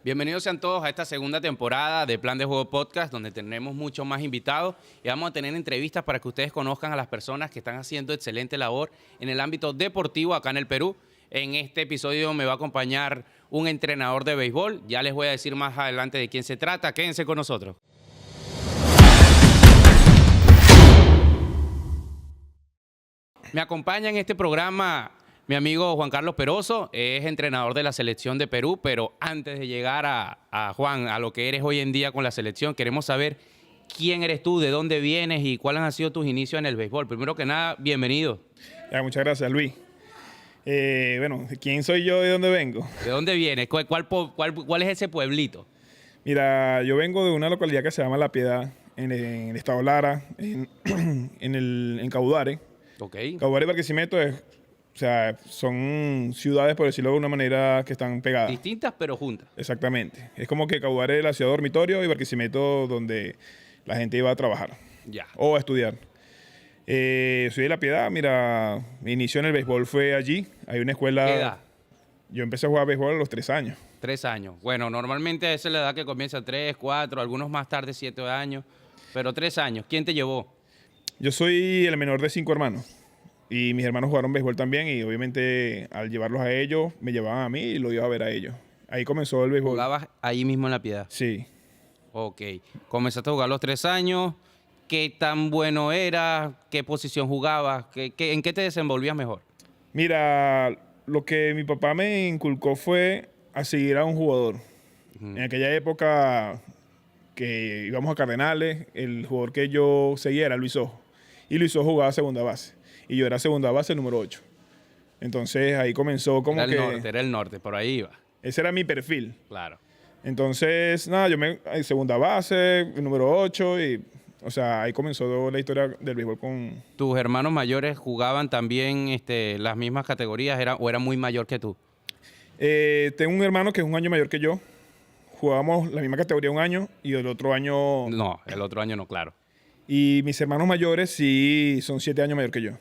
Bienvenidos sean todos a esta segunda temporada de Plan de Juego Podcast, donde tenemos muchos más invitados y vamos a tener entrevistas para que ustedes conozcan a las personas que están haciendo excelente labor en el ámbito deportivo acá en el Perú. En este episodio me va a acompañar un entrenador de béisbol. Ya les voy a decir más adelante de quién se trata. Quédense con nosotros. Me acompaña en este programa mi amigo Juan Carlos Peroso, es entrenador de la selección de Perú, pero antes de llegar a Juan, a lo que eres hoy en día con la selección, queremos saber quién eres tú, de dónde vienes y cuáles han sido tus inicios en el béisbol. Primero que nada, bienvenido. Ya, muchas gracias, Luis. Bueno, ¿quién soy yo? ¿De dónde vengo? ¿De dónde vienes? ¿Cuál es ese pueblito? Mira, yo vengo de una localidad que se llama La Piedad, en el estado Lara, en Caudare. Ok. Caudare y Barquisimeto son ciudades, por decirlo de una manera, que están pegadas. Distintas pero juntas. Exactamente. Es como que Caudare es la ciudad dormitorio y Barquisimeto donde la gente iba a trabajar. Ya. O a estudiar. Soy de La Piedad, mira, mi inicio en el béisbol fue allí. Hay una escuela. ¿Qué edad? Yo empecé a jugar béisbol a los 3 años. 3 años. Bueno, normalmente esa es la edad que comienza 3, 4, algunos más tarde 7 años, pero 3 años. ¿Quién te llevó? Yo soy el menor de 5 hermanos. Y mis hermanos jugaron béisbol también y obviamente al llevarlos a ellos, me llevaban a mí y lo iba a ver a ellos. Ahí comenzó el béisbol. ¿Jugabas ahí mismo en La Piedad? Sí. Ok. Comenzaste a jugar a los 3 años. ¿Qué tan bueno eras? ¿Qué posición jugabas? ¿En qué te desenvolvías mejor? Mira, lo que mi papá me inculcó fue a seguir a un jugador. En aquella época que íbamos a Cardenales, el jugador que yo seguía era Luis Ojo. Y Luis Ojo jugaba segunda base. Y yo era segunda base número 8. Entonces ahí comenzó como Era el norte, por ahí iba. Ese era mi perfil. Claro. Entonces, nada, segunda base, número 8 y, o sea, ahí comenzó la historia del béisbol con... ¿Tus hermanos mayores jugaban también las mismas categorías o era muy mayor que tú? Tengo un hermano que es un año mayor que yo. Jugábamos la misma categoría un año y el otro año... No, el otro año no, claro. Y mis hermanos mayores sí son 7 años mayor que yo.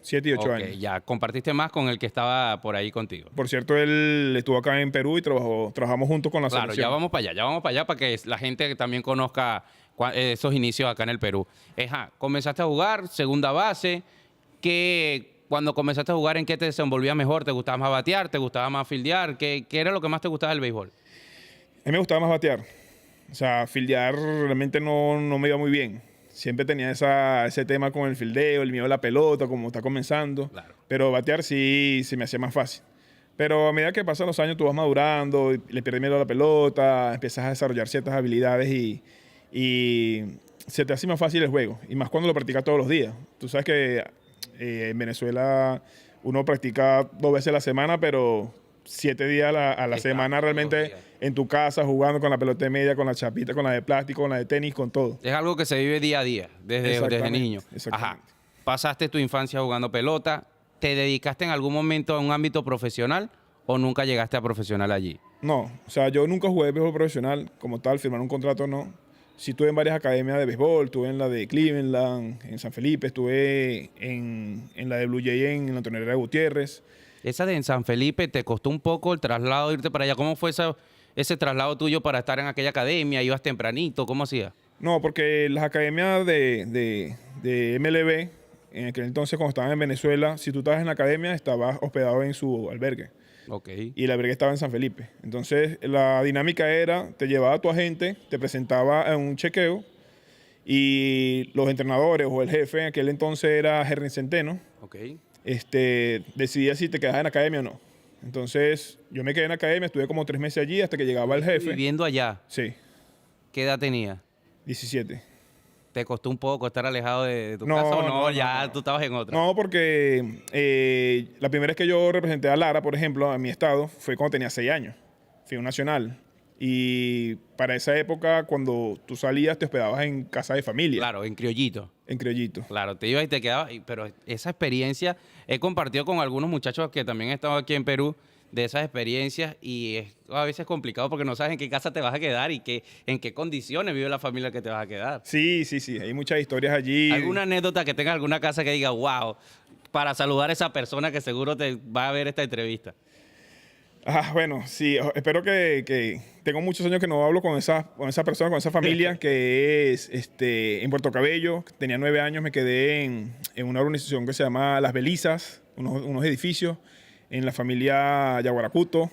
7 y 8 años. Ya, compartiste más con el que estaba por ahí contigo. Por cierto, él estuvo acá en Perú y trabajamos juntos con la selección. Claro, ya vamos para allá para que la gente también conozca esos inicios acá en el Perú. Comenzaste a jugar, segunda base, cuando comenzaste a jugar, ¿en qué te desenvolvías mejor? ¿Te gustaba más batear? ¿Te gustaba más fildear? ¿Qué era lo que más te gustaba del béisbol? A mí me gustaba más batear. O sea, fildear realmente no me iba muy bien. Siempre tenía ese tema con el fildeo, el miedo a la pelota, como está comenzando. Claro. Pero batear sí se me hacía más fácil. Pero a medida que pasan los años, tú vas madurando, y le pierdes miedo a la pelota, empiezas a desarrollar ciertas habilidades y se te hace más fácil el juego. Y más cuando lo practicas todos los días. Tú sabes que en Venezuela uno practica 2 veces a la semana, pero 7 días a la semana realmente en tu casa, jugando con la pelota de media, con la chapita, con la de plástico, con la de tenis, con todo. Es algo que se vive día a día, desde niño. Exactamente. Pasaste tu infancia jugando pelota. ¿Te dedicaste en algún momento a un ámbito profesional o nunca llegaste a profesional allí? No, o sea, yo nunca jugué béisbol profesional como tal, firmar un contrato no. Sí estuve en varias academias de béisbol, estuve en la de Cleveland, en San Felipe, estuve en la de Blue Jay en la Tonelera de Gutiérrez. Esa de en San Felipe, ¿te costó un poco el traslado de irte para allá? ¿Cómo fue ese traslado tuyo para estar en aquella academia? ¿Ibas tempranito? ¿Cómo hacías? No, porque las academias de MLB, en aquel entonces cuando estaban en Venezuela, si tú estabas en la academia, estabas hospedado en su albergue. Okay. Y el albergue estaba en San Felipe. Entonces, la dinámica era, te llevaba a tu agente, te presentaba en un chequeo y los entrenadores o el jefe, en aquel entonces era Henry Centeno, decidía si te quedabas en la academia o no. Entonces, yo me quedé en la academia, estuve como 3 meses allí hasta que llegaba el jefe. ¿Viviendo allá? Sí. ¿Qué edad tenía? 17. ¿Te costó un poco estar alejado de tu casa o no? Ya tú estabas en otra. No, porque la primera vez que yo representé a Lara, por ejemplo, a mi estado, fue cuando tenía 6 años. Fui a un nacional. Y para esa época, cuando tú salías, te hospedabas en casa de familia. Claro, en criollito. En criollito. Claro, te ibas y te quedabas. Pero esa experiencia he compartido con algunos muchachos que también han estado aquí en Perú de esas experiencias y es a veces complicado porque no sabes en qué casa te vas a quedar y en qué condiciones vive la familia que te vas a quedar. Sí. Hay muchas historias allí. ¿Alguna anécdota que tenga alguna casa que diga, wow, para saludar a esa persona que seguro te va a ver esta entrevista? Bueno, sí, espero que tengo muchos años que no hablo con esa persona, con esa familia que es en Puerto Cabello. Tenía 9 años, me quedé en una organización que se llama Las Belizas, unos edificios en la familia Yaguaracuto.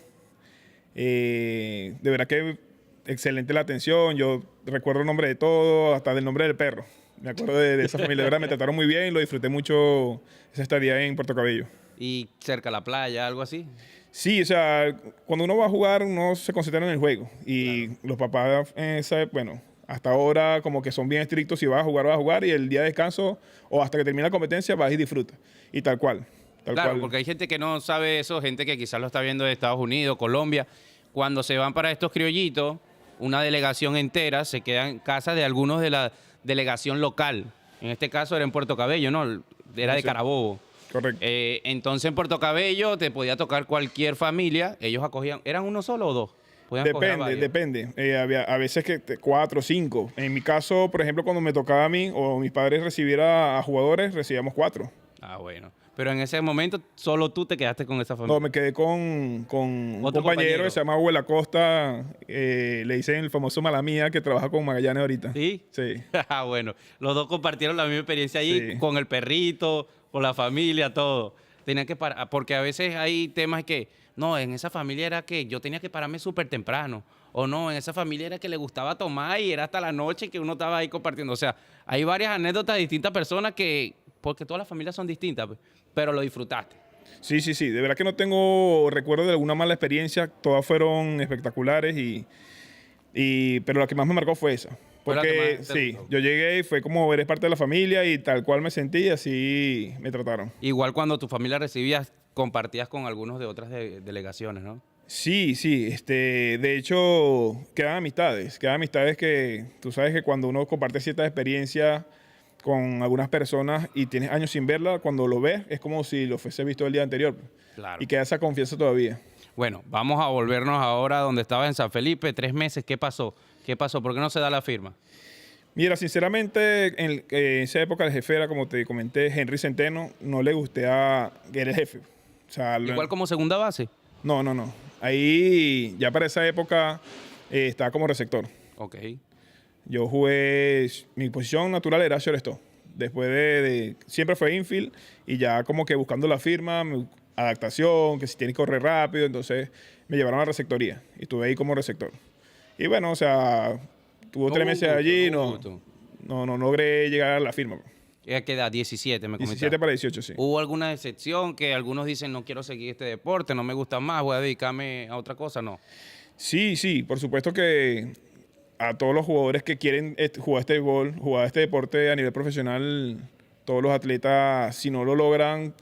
De verdad que excelente la atención. Yo recuerdo el nombre de todo, hasta del nombre del perro. Me acuerdo de esa familia. De verdad, me trataron muy bien, lo disfruté mucho esa estadía en Puerto Cabello. ¿Y cerca a la playa, algo así? Sí, o sea, cuando uno va a jugar, uno se concentra en el juego. Y los papás, bueno, hasta ahora como que son bien estrictos. Si vas a jugar. Y el día de descanso o hasta que termine la competencia vas y disfrutas. Y tal cual. Claro, porque hay gente que no sabe eso, gente que quizás lo está viendo de Estados Unidos, Colombia. Cuando se van para estos criollitos, una delegación entera se queda en casa de algunos de la delegación local. En este caso era en Puerto Cabello, ¿no? Era de Carabobo. Correcto. Entonces en Puerto Cabello te podía tocar cualquier familia. Ellos acogían, ¿eran uno solo o dos? Depende. Había a veces que 4 o 5. En mi caso, por ejemplo, cuando me tocaba a mí o mis padres recibir a jugadores, recibíamos 4. Ah, bueno. Pero en ese momento solo tú te quedaste con esa familia. No, me quedé con un compañero que se llama Hugo Acosta, le dicen el famoso Malamía, que trabaja con Magallanes ahorita. ¿Sí? Sí. Ah, bueno. Los dos compartieron la misma experiencia allí, Sí. con el perrito, con la familia, todo. Tenían que parar, porque a veces hay temas que, no, en esa familia era que yo tenía que pararme súper temprano. O no, en esa familia era que le gustaba tomar y era hasta la noche que uno estaba ahí compartiendo. O sea, hay varias anécdotas de distintas personas que, porque todas las familias son distintas, pues, pero lo disfrutaste. Sí. De verdad que no tengo recuerdo de alguna mala experiencia. Todas fueron espectaculares pero la que más me marcó fue esa. Fue la que Porque más te sí, gustó. yo llegué y fue como eres parte de la familia y tal cual me sentí y así me trataron. Igual cuando tu familia recibías, compartías con algunos de otras delegaciones, ¿no? Sí. De hecho, quedan amistades que tú sabes que cuando uno comparte ciertas experiencias con algunas personas y tienes años sin verla, cuando lo ves es como si lo fuese visto el día anterior. Claro. Y queda esa confianza todavía. Bueno, vamos a volvernos ahora donde estabas en San Felipe, 3 meses. ¿Qué pasó? ¿Por qué no se da la firma? Mira, sinceramente, en esa época el jefe era, como te comenté, Henry Centeno, no le gusté a que era el jefe. O sea, Igual como segunda base. No. Ahí, ya para esa época, estaba como receptor. Ok. Yo jugué, mi posición natural era shortstop. Después siempre fue infield y ya como que buscando la firma, adaptación, que si tienes que correr rápido, entonces me llevaron a la receptoría y estuve ahí como receptor. Y bueno, o sea, tuvo 3 meses allí, no logré llegar a la firma. ¿A qué edad? 17, me comentaste. 17 para 18, sí. ¿Hubo alguna excepción que algunos dicen no quiero seguir este deporte, no me gusta más, voy a dedicarme a otra cosa? No. Sí, por supuesto que a todos los jugadores que quieren jugar este deporte a nivel profesional, todos los atletas, si no lo logran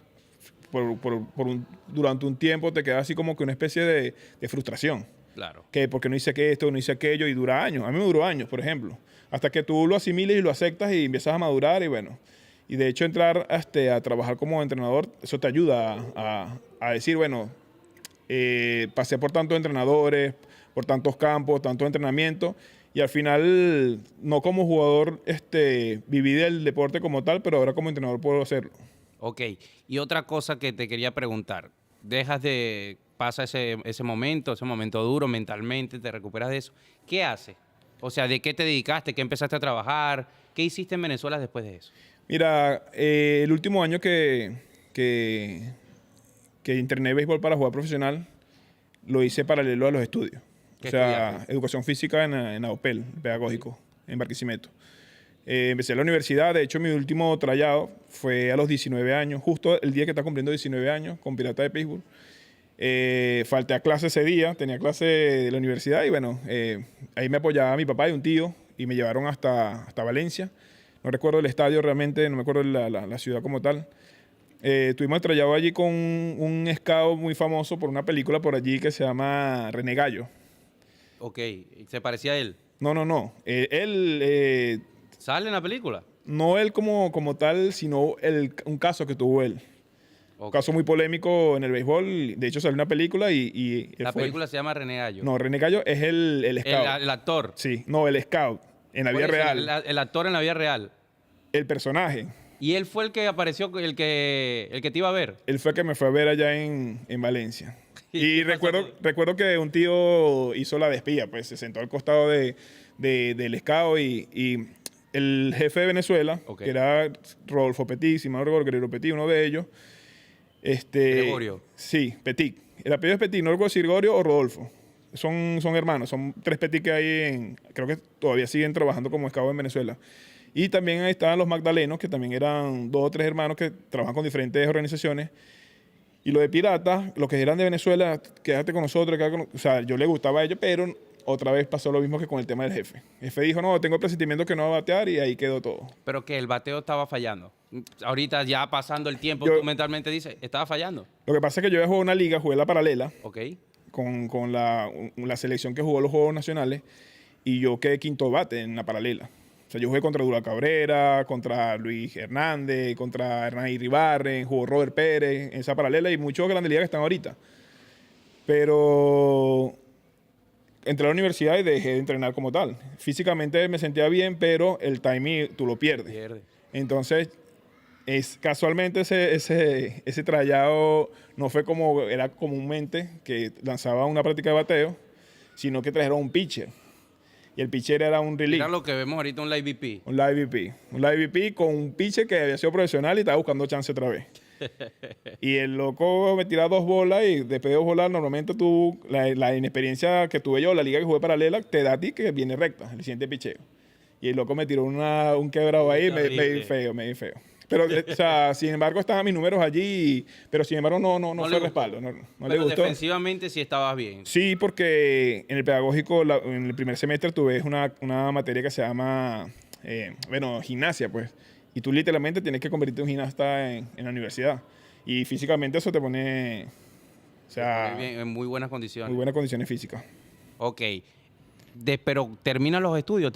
durante un tiempo, te queda así como que una especie de frustración. Claro. Que porque no hice esto, no hice aquello, y dura años. A mí me duró años, por ejemplo. Hasta que tú lo asimiles y lo aceptas y empiezas a madurar y bueno. Y de hecho entrar a trabajar como entrenador, eso te ayuda a decir, bueno, pasé por tantos entrenadores, por tantos campos, tantos entrenamientos, y al final, no como jugador, viví del deporte como tal, pero ahora como entrenador puedo hacerlo. Ok. Y otra cosa que te quería preguntar. Pasa ese momento duro mentalmente, te recuperas de eso. ¿Qué haces? O sea, ¿de qué te dedicaste? ¿Qué empezaste a trabajar? ¿Qué hiciste en Venezuela después de eso? Mira, el último año que entrené béisbol para jugar profesional, lo hice paralelo a los estudios. O sea, estudiaste? educación física en AOPEL, pedagógico, en Barquisimeto. Empecé en la universidad, de hecho mi último tryout fue a los 19 años, justo el día que está cumpliendo 19 años con Pirata de Pittsburgh. Falté a clase ese día, tenía clase de la universidad y bueno, ahí me apoyaba mi papá y un tío y me llevaron hasta Valencia. No recuerdo el estadio realmente, no me acuerdo la ciudad como tal. Tuvimos el trayado allí con un scout muy famoso por una película por allí que se llama René Gallo. Ok. ¿Se parecía a él? No. ¿Sale en la película? No él como tal, sino un caso que tuvo él. Okay. Un caso muy polémico en el béisbol. De hecho, salió una película y la película se llama René Gallo. No, René Gallo es el scout. El actor. Sí, no, el scout. En la vida real. El actor en la vida real. El personaje. Y él fue el que apareció, el que te iba a ver. Él fue el que me fue a ver allá en Valencia. Y recuerdo que un tío hizo la despilla, pues se sentó al costado del scout y el jefe de Venezuela, que era Rodolfo Petit, si mal no recuerdo, Gregorio Petit, uno de ellos. Gregorio. Sí, Petit. El apellido es Petit, no recuerdo si Gregorio o Rodolfo. Son hermanos, son 3 Petit que hay creo que todavía siguen trabajando como scout en Venezuela. Y también ahí estaban los Magdalenos, que también eran 2 o 3 hermanos que trabajan con diferentes organizaciones. Y los de Piratas, los que eran de Venezuela, quédate con nosotros. O sea, yo le gustaba a ellos, pero otra vez pasó lo mismo que con el tema del jefe. El jefe dijo, no, tengo el presentimiento que no va a batear y ahí quedó todo. Pero que el bateo estaba fallando. Ahorita ya pasando el tiempo, tú mentalmente dices, estaba fallando. Lo que pasa es que yo había jugado una liga, jugué la paralela. Ok. Con la selección que jugó los Juegos Nacionales y yo quedé quinto bate en la paralela. O sea, yo jugué contra Dura Cabrera, contra Luis Hernández, contra Hernán Iribarren, jugó Robert Pérez en esa paralela y muchos grandes ligas que están ahorita. Pero entré a la universidad y dejé de entrenar como tal. Físicamente me sentía bien, pero el timing tú lo pierdes. Entonces, casualmente ese trayado no fue como era comúnmente, que lanzaba una práctica de bateo, sino que trajeron un pitcher. Y el pitcher era un relief. Era lo que vemos ahorita, un live VP. Un live VP. Un live VP con un pitcher que había sido profesional y estaba buscando chance otra vez. Y el loco me tira 2 bolas y después de 2 bolas, normalmente tú, la inexperiencia que tuve yo, la liga que jugué paralela, te da a ti que viene recta, el siguiente picheo. Y el loco me tiró un quebrado ahí, me di feo. Pero, o sea, sin embargo, estaban mis números allí, pero sin embargo no fue respaldo. No le gustó. Defensivamente sí estabas bien. Sí, porque en el pedagógico, en el primer semestre, tuve una materia que se llama, gimnasia, pues. Y tú literalmente tienes que convertirte en un gimnasta en la universidad. Y físicamente eso te pone, o sea... Bien, en muy buenas condiciones. Muy buenas condiciones físicas. Ok. Pero ¿terminaste los estudios?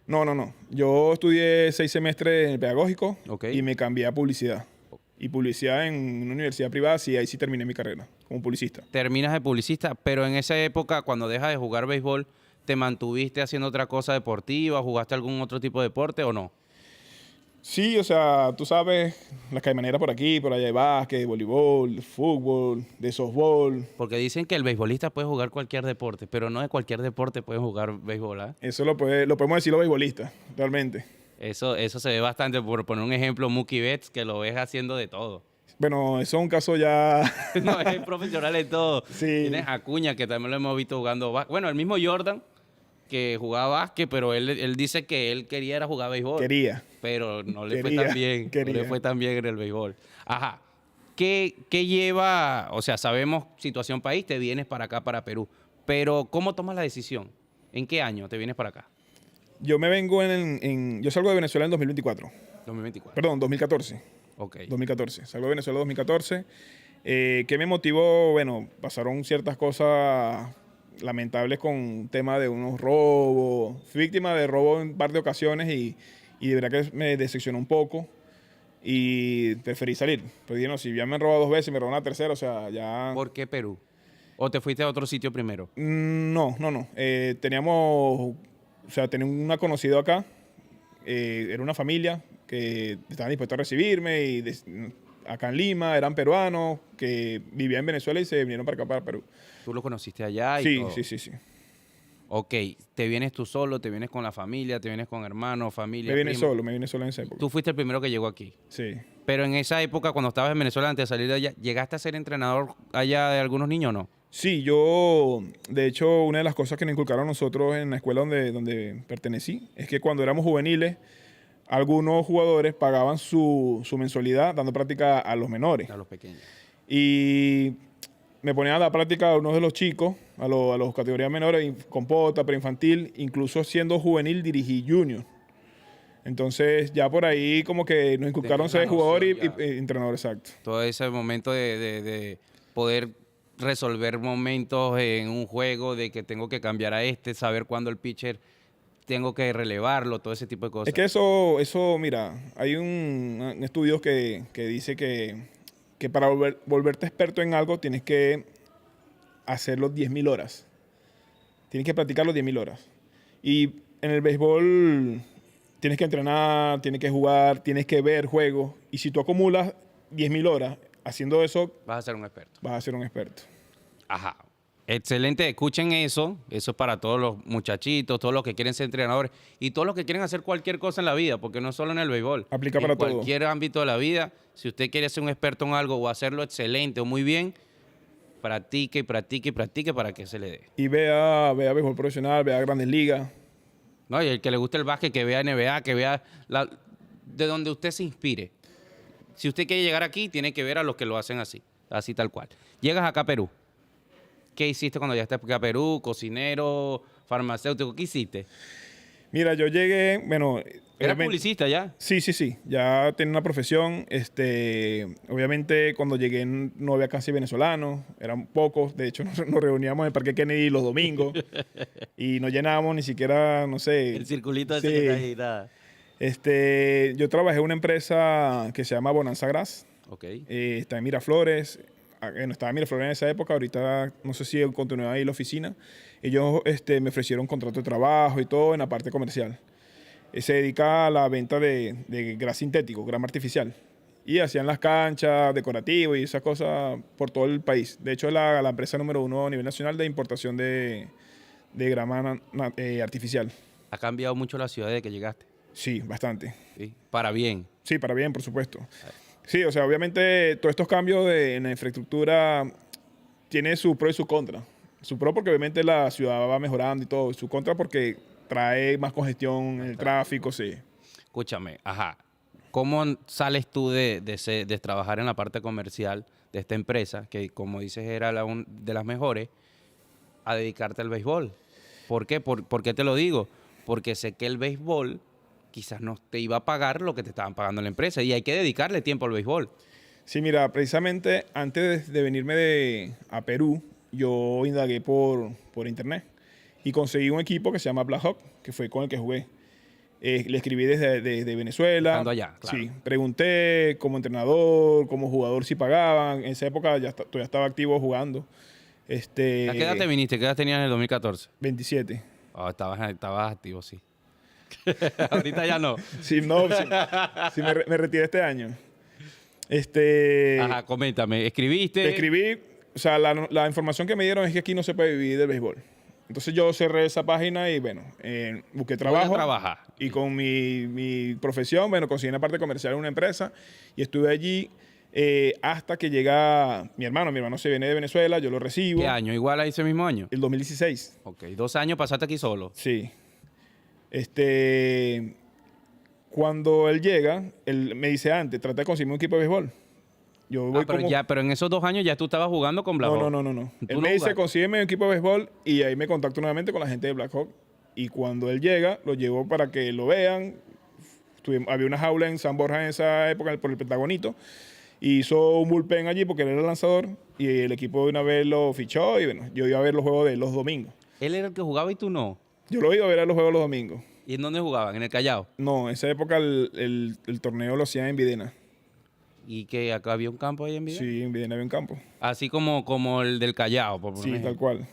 No. Yo estudié 6 semestres en el pedagógico y me cambié a publicidad. Y publicidad en una universidad privada, sí, ahí sí terminé mi carrera como publicista. Terminas de publicista, pero en esa época, cuando dejas de jugar béisbol, ¿te mantuviste haciendo otra cosa deportiva? ¿Jugaste algún otro tipo de deporte o no? Sí, o sea, tú sabes, las caimaneras por aquí, por allá de básquet, de voleibol, de fútbol, de softball. Porque dicen que el beisbolista puede jugar cualquier deporte, pero no de cualquier deporte puede jugar béisbol, ¿eh? Eso lo podemos decir los beisbolistas, realmente. Eso se ve bastante, por poner un ejemplo, Mookie Betts, que lo ves haciendo de todo. Bueno, eso es un caso ya... No, es profesional en todo. Sí. Tienes a Acuña, que también lo hemos visto jugando básquet. Bueno, el mismo Jordan, que jugaba básquet, pero él dice que él quería era jugar béisbol. Quería. Pero no le fue tan bien. No le fue tan bien en el béisbol. Ajá. ¿Qué lleva? O sea, sabemos situación país, te vienes para acá, para Perú. Pero, ¿cómo tomas la decisión? ¿En qué año te vienes para acá? Yo me vengo yo salgo de Venezuela en 2024. 2024. Perdón, 2014. Ok. 2014. Salgo de Venezuela en 2014. ¿Qué me motivó? Bueno, pasaron ciertas cosas lamentables con tema de unos robos. Fui víctima de robo en un par de ocasiones y de verdad que me decepcionó un poco y preferí salir. Pues dije, no, si ya me han robado 2 veces, me robaron una tercera, o sea, ya... ¿Por qué Perú? ¿O te fuiste a otro sitio primero? No. Tenía una conocida acá, era una familia que estaban dispuestos a recibirme y acá en Lima, eran peruanos que vivían en Venezuela y se vinieron para acá, para Perú. ¿Tú lo conociste allá? Y todo? Sí. Ok, ¿te vienes tú solo, te vienes con la familia, te vienes con hermanos, familia, me vine solo en esa época. Tú fuiste el primero que llegó aquí. Sí. Pero en esa época, cuando estabas en Venezuela, antes de salir de allá, ¿llegaste a ser entrenador allá de algunos niños o no? Sí, de hecho, una de las cosas que nos inculcaron nosotros en la escuela donde pertenecí es que cuando éramos juveniles, algunos jugadores pagaban su mensualidad dando práctica a los menores. A los pequeños. Y me ponían a dar práctica a uno de los chicos, a los categorías menores, con pota, preinfantil, incluso siendo juvenil dirigí junior. Entonces ya por ahí como que nos inculcaron ser jugador y entrenador, exacto. Todo ese momento de poder resolver momentos en un juego, de que tengo que cambiar a saber cuándo el pitcher tengo que relevarlo, todo ese tipo de cosas. Es que eso mira, hay un estudio que dice que para volverte experto en algo tienes que hacerlo 10.000 horas. Tienes que practicarlo 10.000 horas. Y en el béisbol tienes que entrenar, tienes que jugar, tienes que ver juegos. Y si tú acumulas 10.000 horas haciendo eso... Vas a ser un experto. Vas a ser un experto. Ajá. Excelente, escuchen eso. Eso es para todos los muchachitos, todos los que quieren ser entrenadores y todos los que quieren hacer cualquier cosa en la vida, porque no solo en el béisbol. Aplica para todo. En cualquier ámbito de la vida, si usted quiere ser un experto en algo o hacerlo excelente o muy bien, practique y practique y practique para que se le dé. Y vea béisbol profesional, vea Grandes Ligas. No, y el que le guste el básquet, que vea NBA, que vea de donde usted se inspire. Si usted quiere llegar aquí, tiene que ver a los que lo hacen así, así tal cual. Llegas acá a Perú. ¿Qué hiciste cuando llegaste acá a Perú? ¿Cocinero, farmacéutico? ¿Qué hiciste? Mira, yo llegué, bueno... ¿Eras publicista ya? Sí. Ya tenía una profesión. Obviamente, cuando llegué no había casi venezolanos. Eran pocos. De hecho, nos reuníamos en el Parque Kennedy los domingos. Y no llenábamos ni siquiera, no sé... El circulito ese que está ahí, nada. Yo trabajé en una empresa que se llama Bonanza Gras. Ok. Está en Miraflores. No estaba en Miraflores en esa época. Ahorita no sé si continúa ahí la oficina. Ellos me ofrecieron contrato de trabajo y todo en la parte comercial. Se dedica a la venta de gras sintético, grama artificial. Y hacían las canchas, decorativos y esas cosas por todo el país. De hecho, es la empresa número 1 a nivel nacional de importación de grama artificial. ¿Ha cambiado mucho la ciudad desde que llegaste? Sí, bastante. Sí. Para bien. Sí, para bien, por supuesto. Sí, o sea, obviamente todos estos cambios en la infraestructura tienen su pro y su contra. Su pro porque obviamente la ciudad va mejorando y todo. Su contra porque trae más congestión en el tráfico, sí. Escúchame, ajá. ¿Cómo sales tú de trabajar en la parte comercial de esta empresa, que como dices era de las mejores, a dedicarte al béisbol? ¿Por qué? ¿Por qué te lo digo? Porque sé que el béisbol quizás no te iba a pagar lo que te estaban pagando en la empresa y hay que dedicarle tiempo al béisbol. Sí, mira, precisamente antes de venirme a Perú, yo indagué por internet y conseguí un equipo que se llama Black Hawk, que fue con el que jugué. Le escribí desde Venezuela. Estando allá, claro. Sí, pregunté como entrenador, como jugador si pagaban. En esa época todavía estaba activo jugando. ¿A qué edad te viniste? ¿Qué edad tenías en el 2014? 27. Oh, estabas activo, sí. Ahorita ya no. Sí, no, sí, me retiré este año. Ajá, coméntame. ¿Escribiste? Escribí, o sea, la información que me dieron es que aquí no se puede vivir del béisbol. Entonces yo cerré esa página y, bueno, busqué trabajo. Voy a trabajar. Y con mi profesión, bueno, conseguí una parte comercial en una empresa y estuve allí hasta que llega mi hermano. Mi hermano se viene de Venezuela, yo lo recibo. ¿Qué año? ¿Igual a ese mismo año? El 2016. Ok, 2 años pasaste aquí solo. Sí. Cuando él llega, él me dice antes, trata de conseguirme un equipo de béisbol. Yo voy pero en esos 2 años ya tú estabas jugando con Black Hawk. No. Él me dice, consígueme un equipo de béisbol y ahí me contacto nuevamente con la gente de Black Hawk. Y cuando él llega, lo llevo para que lo vean. Había una jaula en San Borja en esa época por el Pentagonito. Hizo un bullpen allí porque él era el lanzador y el equipo de una vez lo fichó y bueno, yo iba a ver los juegos de los domingos. ¿Él era el que jugaba y tú no? Yo lo iba a ver a los juegos los domingos. ¿Y en dónde jugaban? ¿En el Callao? No, en esa época el torneo lo hacían en Videna. ¿Y que acá había un campo ahí en Videna? Sí, en Videna había un campo. Así como el del Callao, por Sí, ejemplo. tal cual.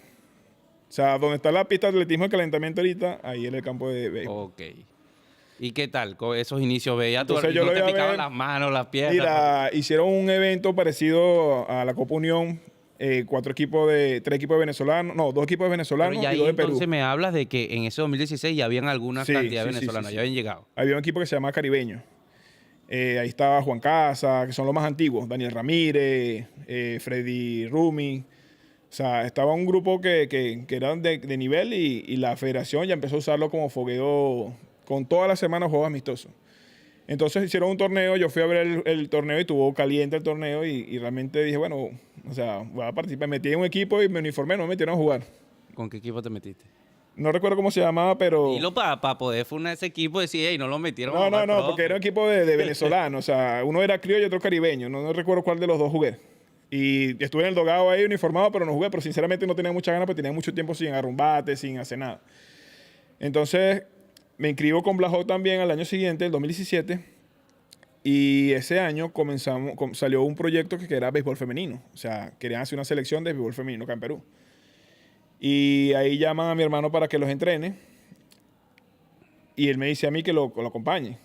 O sea, donde está la pista de atletismo de calentamiento ahorita, ahí era el campo de béisbol. Ok. ¿Y qué tal con esos inicios? ¿Veías tú? Entonces, yo ¿No lo te iba a picaban ver. las manos, las piernas? Mira, hicieron un evento parecido a la Copa Unión. 3 equipos de venezolanos, no, 2 equipos de venezolanos Pero y 2 de Perú. Entonces me hablas de que en ese 2016 ya habían algunas Sí, cantidad de sí, venezolanos, sí. ya habían llegado. Había un equipo que se llama Caribeño. Ahí estaba Juan Casa, que son los más antiguos, Daniel Ramírez, Freddy Rumi. O sea, estaba un grupo que eran de nivel y la federación ya empezó a usarlo como fogueo con todas las semanas juegos amistosos. Entonces hicieron un torneo, yo fui a ver el torneo y estuvo caliente el torneo y realmente dije, bueno, o sea, voy a participar. Me metí en un equipo y me uniformé, no me metieron a jugar. ¿Con qué equipo te metiste? No recuerdo cómo se llamaba, pero... Y para poder fundar ese equipo, decir, hey, no lo metieron. No, porque era un equipo de venezolanos. O sea, uno era criollo y otro caribeño. No recuerdo cuál de los dos jugué. Y estuve en el dogado ahí uniformado, pero no jugué. Pero sinceramente no tenía muchas ganas porque tenía mucho tiempo sin agarrar un bate, sin hacer nada. Entonces, me inscribo con Black Hawk también al año siguiente, el 2017. Y ese año salió un proyecto que era béisbol femenino. O sea, querían hacer una selección de béisbol femenino acá en Perú. Y ahí llaman a mi hermano para que los entrene. Y él me dice a mí que lo acompañe.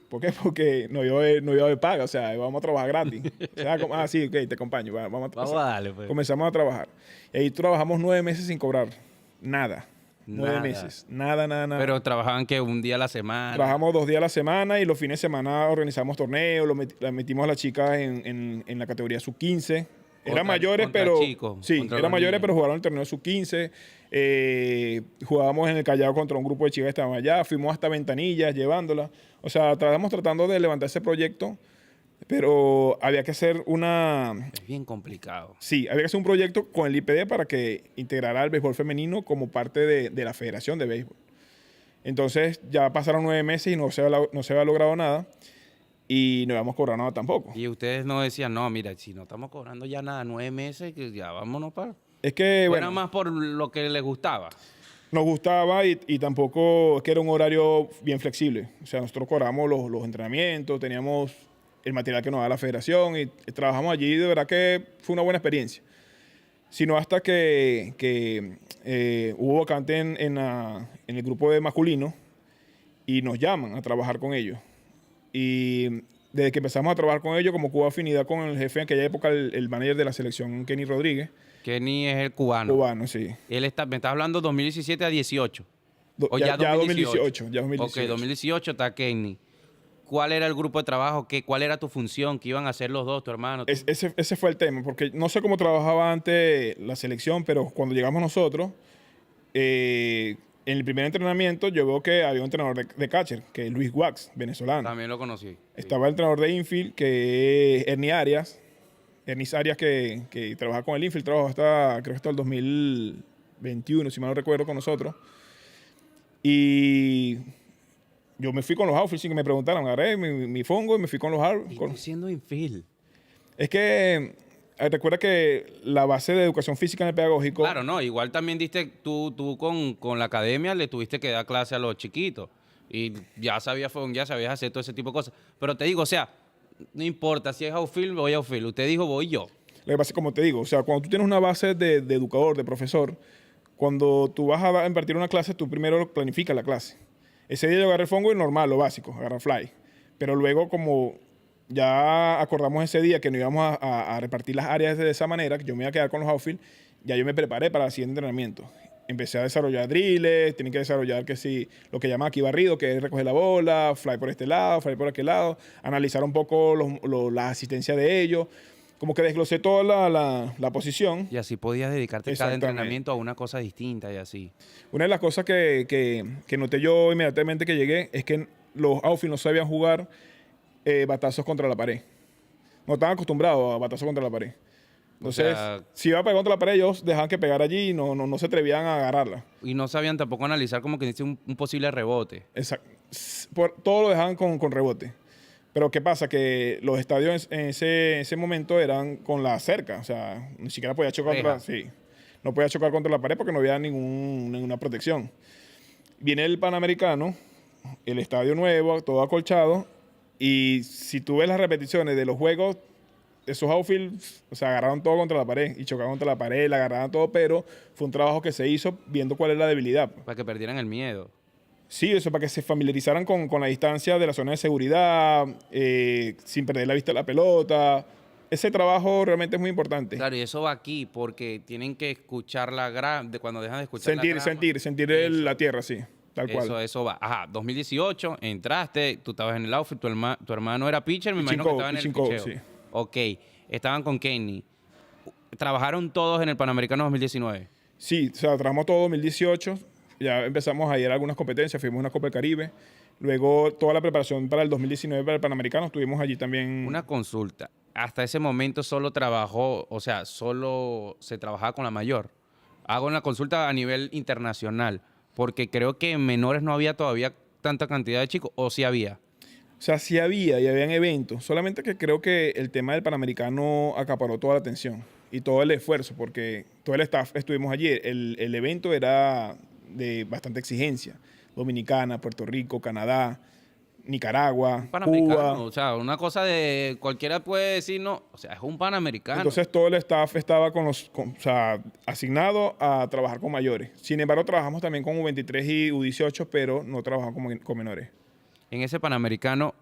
¿Por qué? Porque no iba a haber paga, o sea, vamos a trabajar gratis. O sea, sí, ok, te acompaño. Vamos Vamos a darle, pues. Comenzamos a trabajar. Y ahí trabajamos 9 meses sin cobrar nada. 9 Nada. meses. Nada. Pero trabajaban que un día a la semana. Trabajamos 2 días a la semana y los fines de semana organizamos torneos, metimos a las chicas en la categoría sub-15. Eran mayores, pero chicos, sí, eran mayores, pero jugaron el torneo sub-15. Jugábamos en el Callao contra un grupo de chicas que estaban allá. Fuimos hasta Ventanillas llevándolas. O sea, estábamos tratando de levantar ese proyecto, pero había que hacer Es bien complicado. Sí, había que hacer un proyecto con el IPD para que integrara al béisbol femenino como parte de la Federación de Béisbol. Entonces ya pasaron 9 meses y no se había logrado nada y no íbamos a cobrar nada tampoco. Y ustedes no decían, no, mira, si no estamos cobrando ya nada, 9 meses, que ya vámonos para... Es que, Era bueno, más por lo que les gustaba. nos gustaba y tampoco es que era un horario bien flexible. O sea, nosotros cobramos los entrenamientos, teníamos el material que nos da la federación y trabajamos allí. De verdad que fue una buena experiencia. Sino hasta que hubo vacante en el grupo de masculino y nos llaman a trabajar con ellos. Y desde que empezamos a trabajar con ellos, como que hubo afinidad con el jefe en aquella época, el manager de la selección, Kenny Rodríguez. Kenny es el cubano. Cubano, sí. Me está hablando 2017 a 18. O Ya 2018. Ya 2018. Ok, 2018 está Kenny. ¿Cuál era el grupo de trabajo? ¿Cuál era tu función? ¿Qué iban a hacer los dos, tu hermano? Ese fue el tema, porque no sé cómo trabajaba antes la selección, pero cuando llegamos nosotros, en el primer entrenamiento yo veo que había un entrenador de catcher, que es Luis Wax, venezolano. También lo conocí. Estaba el entrenador de infield, que es Ernie Arias. Ernie Arias que trabaja con el infield, trabajó creo que hasta el 2021, si mal no recuerdo, con nosotros. Y yo me fui con los outfields sin que me preguntaran. Agarré mi fongo y me fui con los outfields. Y estoy siendo infield. Es que recuerda que la base de educación física en el pedagógico... Claro, no. Igual también diste, tú con la academia le tuviste que dar clase a los chiquitos. Y ya sabías hacer todo ese tipo de cosas. Pero te digo, o sea, no importa si es outfield, voy a outfield. Usted dijo, voy yo. Lo que pasa es, como te digo, o sea, cuando tú tienes una base de educador, de profesor, cuando tú vas a impartir una clase, tú primero planificas la clase. Ese día yo agarré el fongo y normal, lo básico, agarrar fly. Pero luego, como ya acordamos ese día que no íbamos a repartir las áreas de esa manera, que yo me iba a quedar con los outfield, ya yo me preparé para el siguiente entrenamiento. Empecé a desarrollar drills, tenía que desarrollar lo que llaman aquí barrido, que es recoger la bola, fly por este lado, fly por aquel lado, analizar un poco la asistencia de ellos. Como que desglosé toda la posición. Y así podías dedicarte cada entrenamiento a una cosa distinta y así. Una de las cosas que noté yo inmediatamente que llegué es que los outfield no sabían jugar batazos contra la pared. No estaban acostumbrados a batazos contra la pared. Entonces, si iba a pegar contra la pared, ellos dejaban que pegara allí y no se atrevían a agarrarla. Y no sabían tampoco analizar como que dice un posible rebote. Exacto. Todo lo dejaban con rebote. Pero ¿qué pasa? Que los estadios en ese momento eran con la cerca. O sea, ni siquiera podía chocar no podía chocar contra la pared porque no había ninguna protección. Viene el Panamericano, el estadio nuevo, todo acolchado. Y si tú ves las repeticiones de los juegos, esos outfields, o sea, agarraron todo contra la pared y chocaron contra la pared, la agarraron todo, pero fue un trabajo que se hizo viendo cuál es la debilidad. Para que perdieran el miedo. Sí, eso para que se familiarizaran con la distancia de la zona de seguridad, sin perder la vista de la pelota. Ese trabajo realmente es muy importante. Claro, y eso va aquí porque tienen que escuchar cuando dejan de escuchar sentir la tierra, sí, tal cual. Eso va. Ajá, 2018, entraste, tú estabas en el outfit, tu hermano era pitcher, me imagino que estaba en el picheo. Sí. Ok, estaban con Kenny. ¿Trabajaron todos en el Panamericano 2019? Sí, o sea, trabajamos todo 2018. Ya empezamos a ir a algunas competencias, fuimos a una Copa del Caribe. Luego, toda la preparación para el 2019 para el Panamericano, estuvimos allí también. Una consulta. Hasta ese momento solo se trabajaba con la mayor. Hago una consulta a nivel internacional, porque creo que en menores no había todavía tanta cantidad de chicos, o sí había. O sea, sí había y habían eventos. Solamente que creo que el tema del Panamericano acaparó toda la atención y todo el esfuerzo, porque todo el staff estuvimos allí. El evento era de bastante exigencia. Dominicana, Puerto Rico, Canadá, Nicaragua, Cuba. O sea, una cosa de cualquiera puede decir, no, o sea, es un Panamericano. Entonces todo el staff estaba asignado a trabajar con mayores. Sin embargo, trabajamos también con U23 y U18, pero no trabajamos con menores. En ese Panamericano,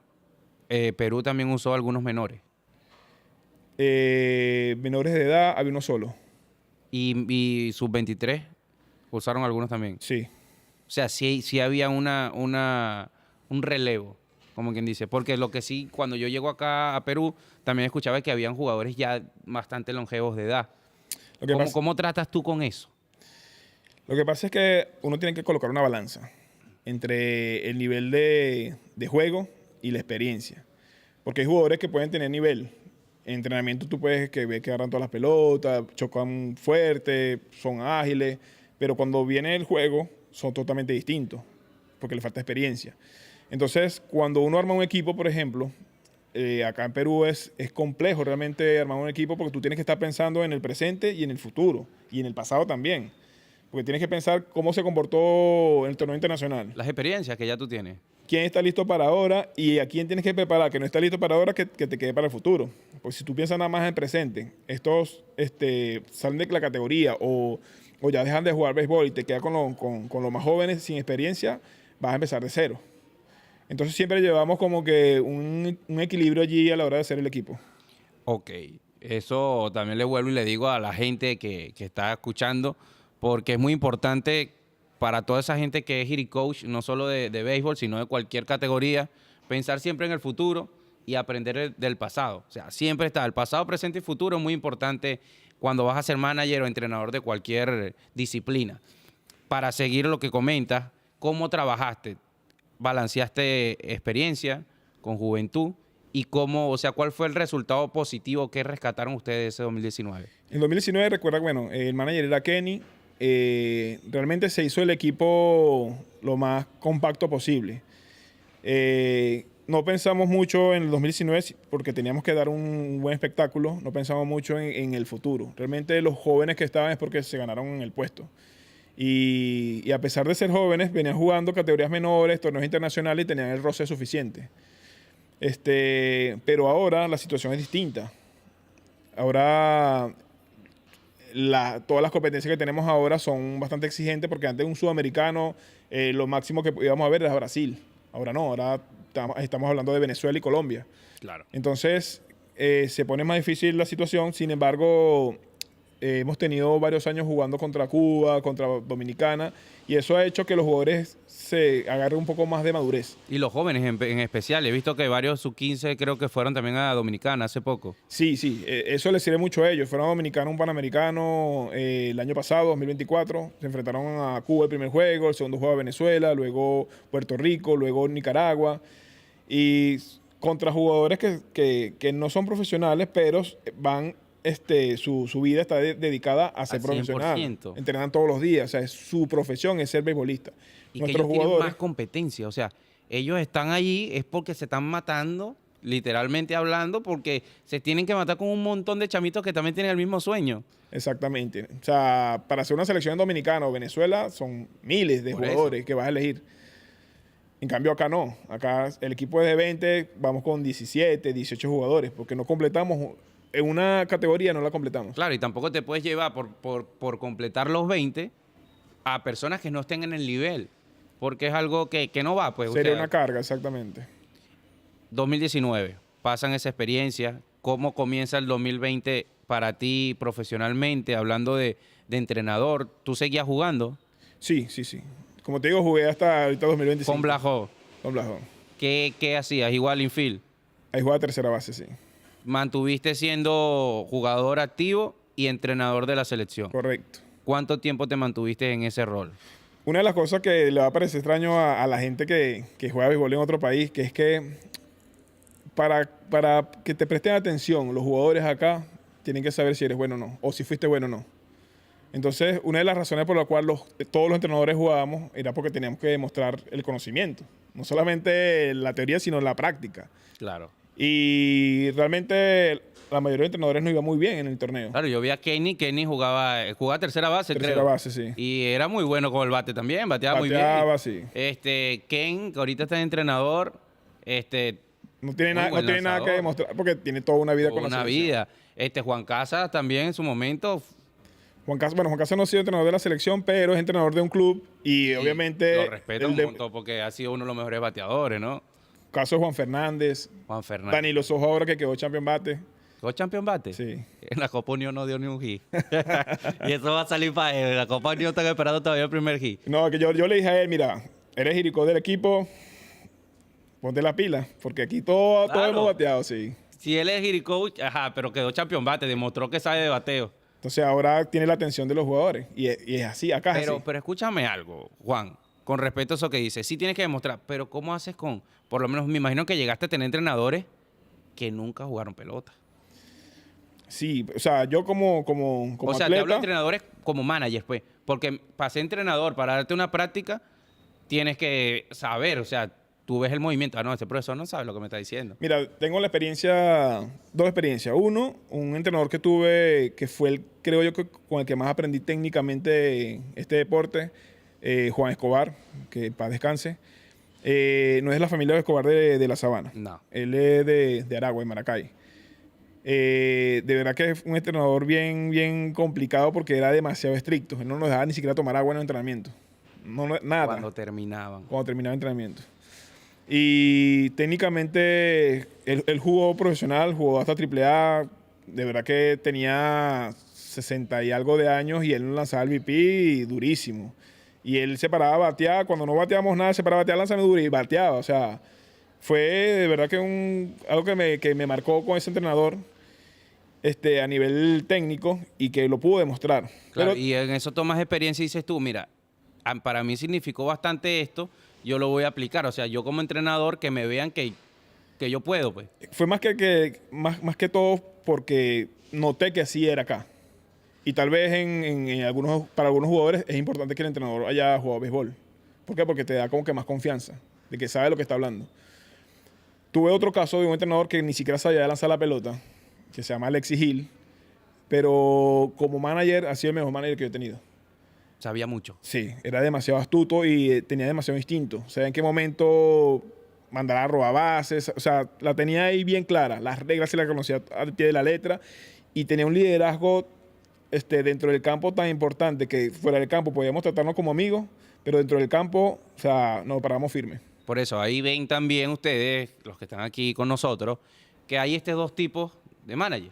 Perú también usó algunos menores. Menores de edad, había uno solo. Y sub-23 usaron algunos también. Sí. O sea, sí había un relevo, como quien dice. Porque lo que sí, cuando yo llego acá a Perú, también escuchaba que habían jugadores ya bastante longevos de edad. ¿Cómo tratas tú con eso? Lo que pasa es que uno tiene que colocar una balanza entre el nivel de juego y la experiencia. Porque hay jugadores que pueden tener nivel. En entrenamiento tú puedes ver que agarran todas las pelotas, chocan fuerte, son ágiles, pero cuando viene el juego son totalmente distintos, porque le falta experiencia. Entonces, cuando uno arma un equipo, por ejemplo, acá en Perú es complejo realmente armar un equipo porque tú tienes que estar pensando en el presente y en el futuro, y en el pasado también. Porque tienes que pensar cómo se comportó en el torneo internacional. Las experiencias que ya tú tienes. ¿Quién está listo para ahora y a quién tienes que preparar que no está listo para ahora que te quede para el futuro? Porque si tú piensas nada más en el presente, estos salen de la categoría o ya dejan de jugar béisbol y te quedas con los más jóvenes sin experiencia, vas a empezar de cero. Entonces siempre llevamos como que un equilibrio allí a la hora de hacer el equipo. Ok, eso también le vuelvo y le digo a la gente que está escuchando, porque es muy importante para toda esa gente que es hitting coach, no solo de béisbol, sino de cualquier categoría, pensar siempre en el futuro y aprender del pasado. O sea, siempre está el pasado, presente y futuro, es muy importante cuando vas a ser manager o entrenador de cualquier disciplina. Para seguir lo que comentas, ¿cómo trabajaste? ¿Balanceaste experiencia con juventud? ¿Y cuál fue el resultado positivo que rescataron ustedes de ese 2019? En 2019, recuerda, bueno, el manager era Kenny. Realmente se hizo el equipo lo más compacto posible. No pensamos mucho en el 2019 porque teníamos que dar un buen espectáculo. No pensamos mucho en el futuro. Realmente los jóvenes que estaban es porque se ganaron en el puesto. Y a pesar de ser jóvenes, venían jugando categorías menores, torneos internacionales y tenían el roce suficiente. Pero ahora la situación es distinta. Ahora todas las competencias que tenemos ahora son bastante exigentes porque antes un sudamericano lo máximo que íbamos a ver era Brasil. Ahora no, ahora estamos hablando de Venezuela y Colombia. Claro. Entonces se pone más difícil la situación. Sin embargo, hemos tenido varios años jugando contra Cuba, contra Dominicana, y eso ha hecho que los jugadores se agarren un poco más de madurez. Y los jóvenes en especial. He visto que varios sub-15 creo que fueron también a Dominicana hace poco. Sí, eso les sirve mucho a ellos. Fueron a Dominicana, un Panamericano el año pasado, 2024. Se enfrentaron a Cuba el primer juego, el segundo juego a Venezuela, luego Puerto Rico, luego Nicaragua. Y contra jugadores que no son profesionales, pero van... su vida está dedicada a ser profesional. Entrenan todos los días. O sea, es su profesión es ser beisbolista. Y que ellos tienen más competencia. O sea, ellos están allí es porque se están matando, literalmente hablando, porque se tienen que matar con un montón de chamitos que también tienen el mismo sueño. Exactamente. O sea, para hacer una selección dominicana o Venezuela son miles de jugadores que vas a elegir. En cambio, acá no. Acá el equipo es de 20, vamos con 17, 18 jugadores, porque no completamos... En una categoría no la completamos. Claro, y tampoco te puedes llevar por completar los 20 a personas que no estén en el nivel, porque es algo que no va. Pues, sería una carga, exactamente. 2019, pasan esa experiencia. ¿Cómo comienza el 2020 para ti profesionalmente? Hablando de entrenador, ¿tú seguías jugando? Sí. Como te digo, jugué hasta ahorita 2025. ¿Con Blajó? Con Blajó. ¿Qué hacías? ¿Igual infield? Ahí jugaba tercera base, sí. Mantuviste siendo jugador activo y entrenador de la selección. Correcto. ¿Cuánto tiempo te mantuviste en ese rol? Una de las cosas que le va a parecer extraño a la gente que juega béisbol en otro país, que es que para que te presten atención los jugadores acá, tienen que saber si eres bueno o no, o si fuiste bueno o no. Entonces, una de las razones por la cual todos los entrenadores jugábamos era porque teníamos que demostrar el conocimiento. No solamente la teoría, sino la práctica. Claro. Y realmente la mayoría de entrenadores no iba muy bien en el torneo. Claro, yo vi a Kenny jugaba tercera base, creo. Tercera base, sí. Y era muy bueno con el bate también, bateaba muy bien. Bateaba, sí. Ken, que ahorita está de entrenador, no tiene nada que demostrar porque tiene toda una vida con la selección. Juan Casas también en su momento. Juan Casas no ha sido entrenador de la selección, pero es entrenador de un club y obviamente... Lo respeto un montón porque ha sido uno de los mejores bateadores, ¿no? caso de Juan Fernández. Juan Fernández. Danilo Sojo ahora que quedó champion bate. ¿Quedó champion bate? Sí. En la Copa Unión no dio ni un hit. Y eso va a salir para él. En la Copa Unión están esperando todavía el primer hit. No, que yo le dije a él, mira, eres Jericó del equipo, ponte la pila, porque aquí todos hemos bateado, sí. Si él es Jericó, ajá, pero quedó champion bate, demostró que sabe de bateo. Entonces ahora tiene la atención de los jugadores. Y es así, acá es así. Pero escúchame algo, Juan, con respecto a eso que dices. Sí tienes que demostrar, pero ¿cómo haces con...? Por lo menos me imagino que llegaste a tener entrenadores que nunca jugaron pelota. Sí, o sea, yo como o sea, atleta, te hablo de entrenadores como managers, pues. Porque para ser entrenador, para darte una práctica, tienes que saber, o sea, tú ves el movimiento. Ah, no, este profesor no sabe lo que me está diciendo. mira, tengo la experiencia, dos experiencias. Uno, un entrenador que tuve, que fue creo yo, que con el que más aprendí técnicamente este deporte, Juan Escobar, que paz descanse. No es de la familia de Escobar de La Sabana. No. Él es de Aragua, de Maracay. De verdad que es un entrenador bien complicado porque era demasiado estricto. Él no nos dejaba ni siquiera tomar agua en el entrenamiento. Nada. Cuando terminaban. Cuando terminaba el entrenamiento. Y técnicamente él jugó profesional, jugó hasta AAA. De verdad que tenía 60 y algo de años y él lanzaba el VP durísimo. Y él se paraba a batear. Cuando no bateábamos nada, se paraba a batear, lanzando duro y bateaba. O sea, fue de verdad que algo que me marcó con ese entrenador a nivel técnico y que lo pudo demostrar. Claro, Pero, y en eso tomas experiencia y dices tú, mira, para mí significó bastante esto, yo lo voy a aplicar. O sea, yo como entrenador, que me vean que yo puedo, pues. fue más que todo porque noté que así era acá. Y tal vez para algunos jugadores es importante que el entrenador haya jugado béisbol. ¿Por qué? Porque te da como que más confianza, de que sabe lo que está hablando. Tuve otro caso de un entrenador que ni siquiera sabía lanzar la pelota, que se llama Alexis Hill, pero como manager ha sido el mejor manager que yo he tenido. Sabía mucho. Sí, era demasiado astuto y tenía demasiado instinto. O sea, en qué momento mandar a robar bases. O sea, la tenía ahí bien clara. Las reglas se las conocía al pie de la letra y tenía un liderazgo dentro del campo tan importante que fuera del campo podíamos tratarnos como amigos, pero dentro del campo, o sea, nos paramos firmes. Por eso, ahí ven también ustedes, los que están aquí con nosotros, que hay dos tipos de manager.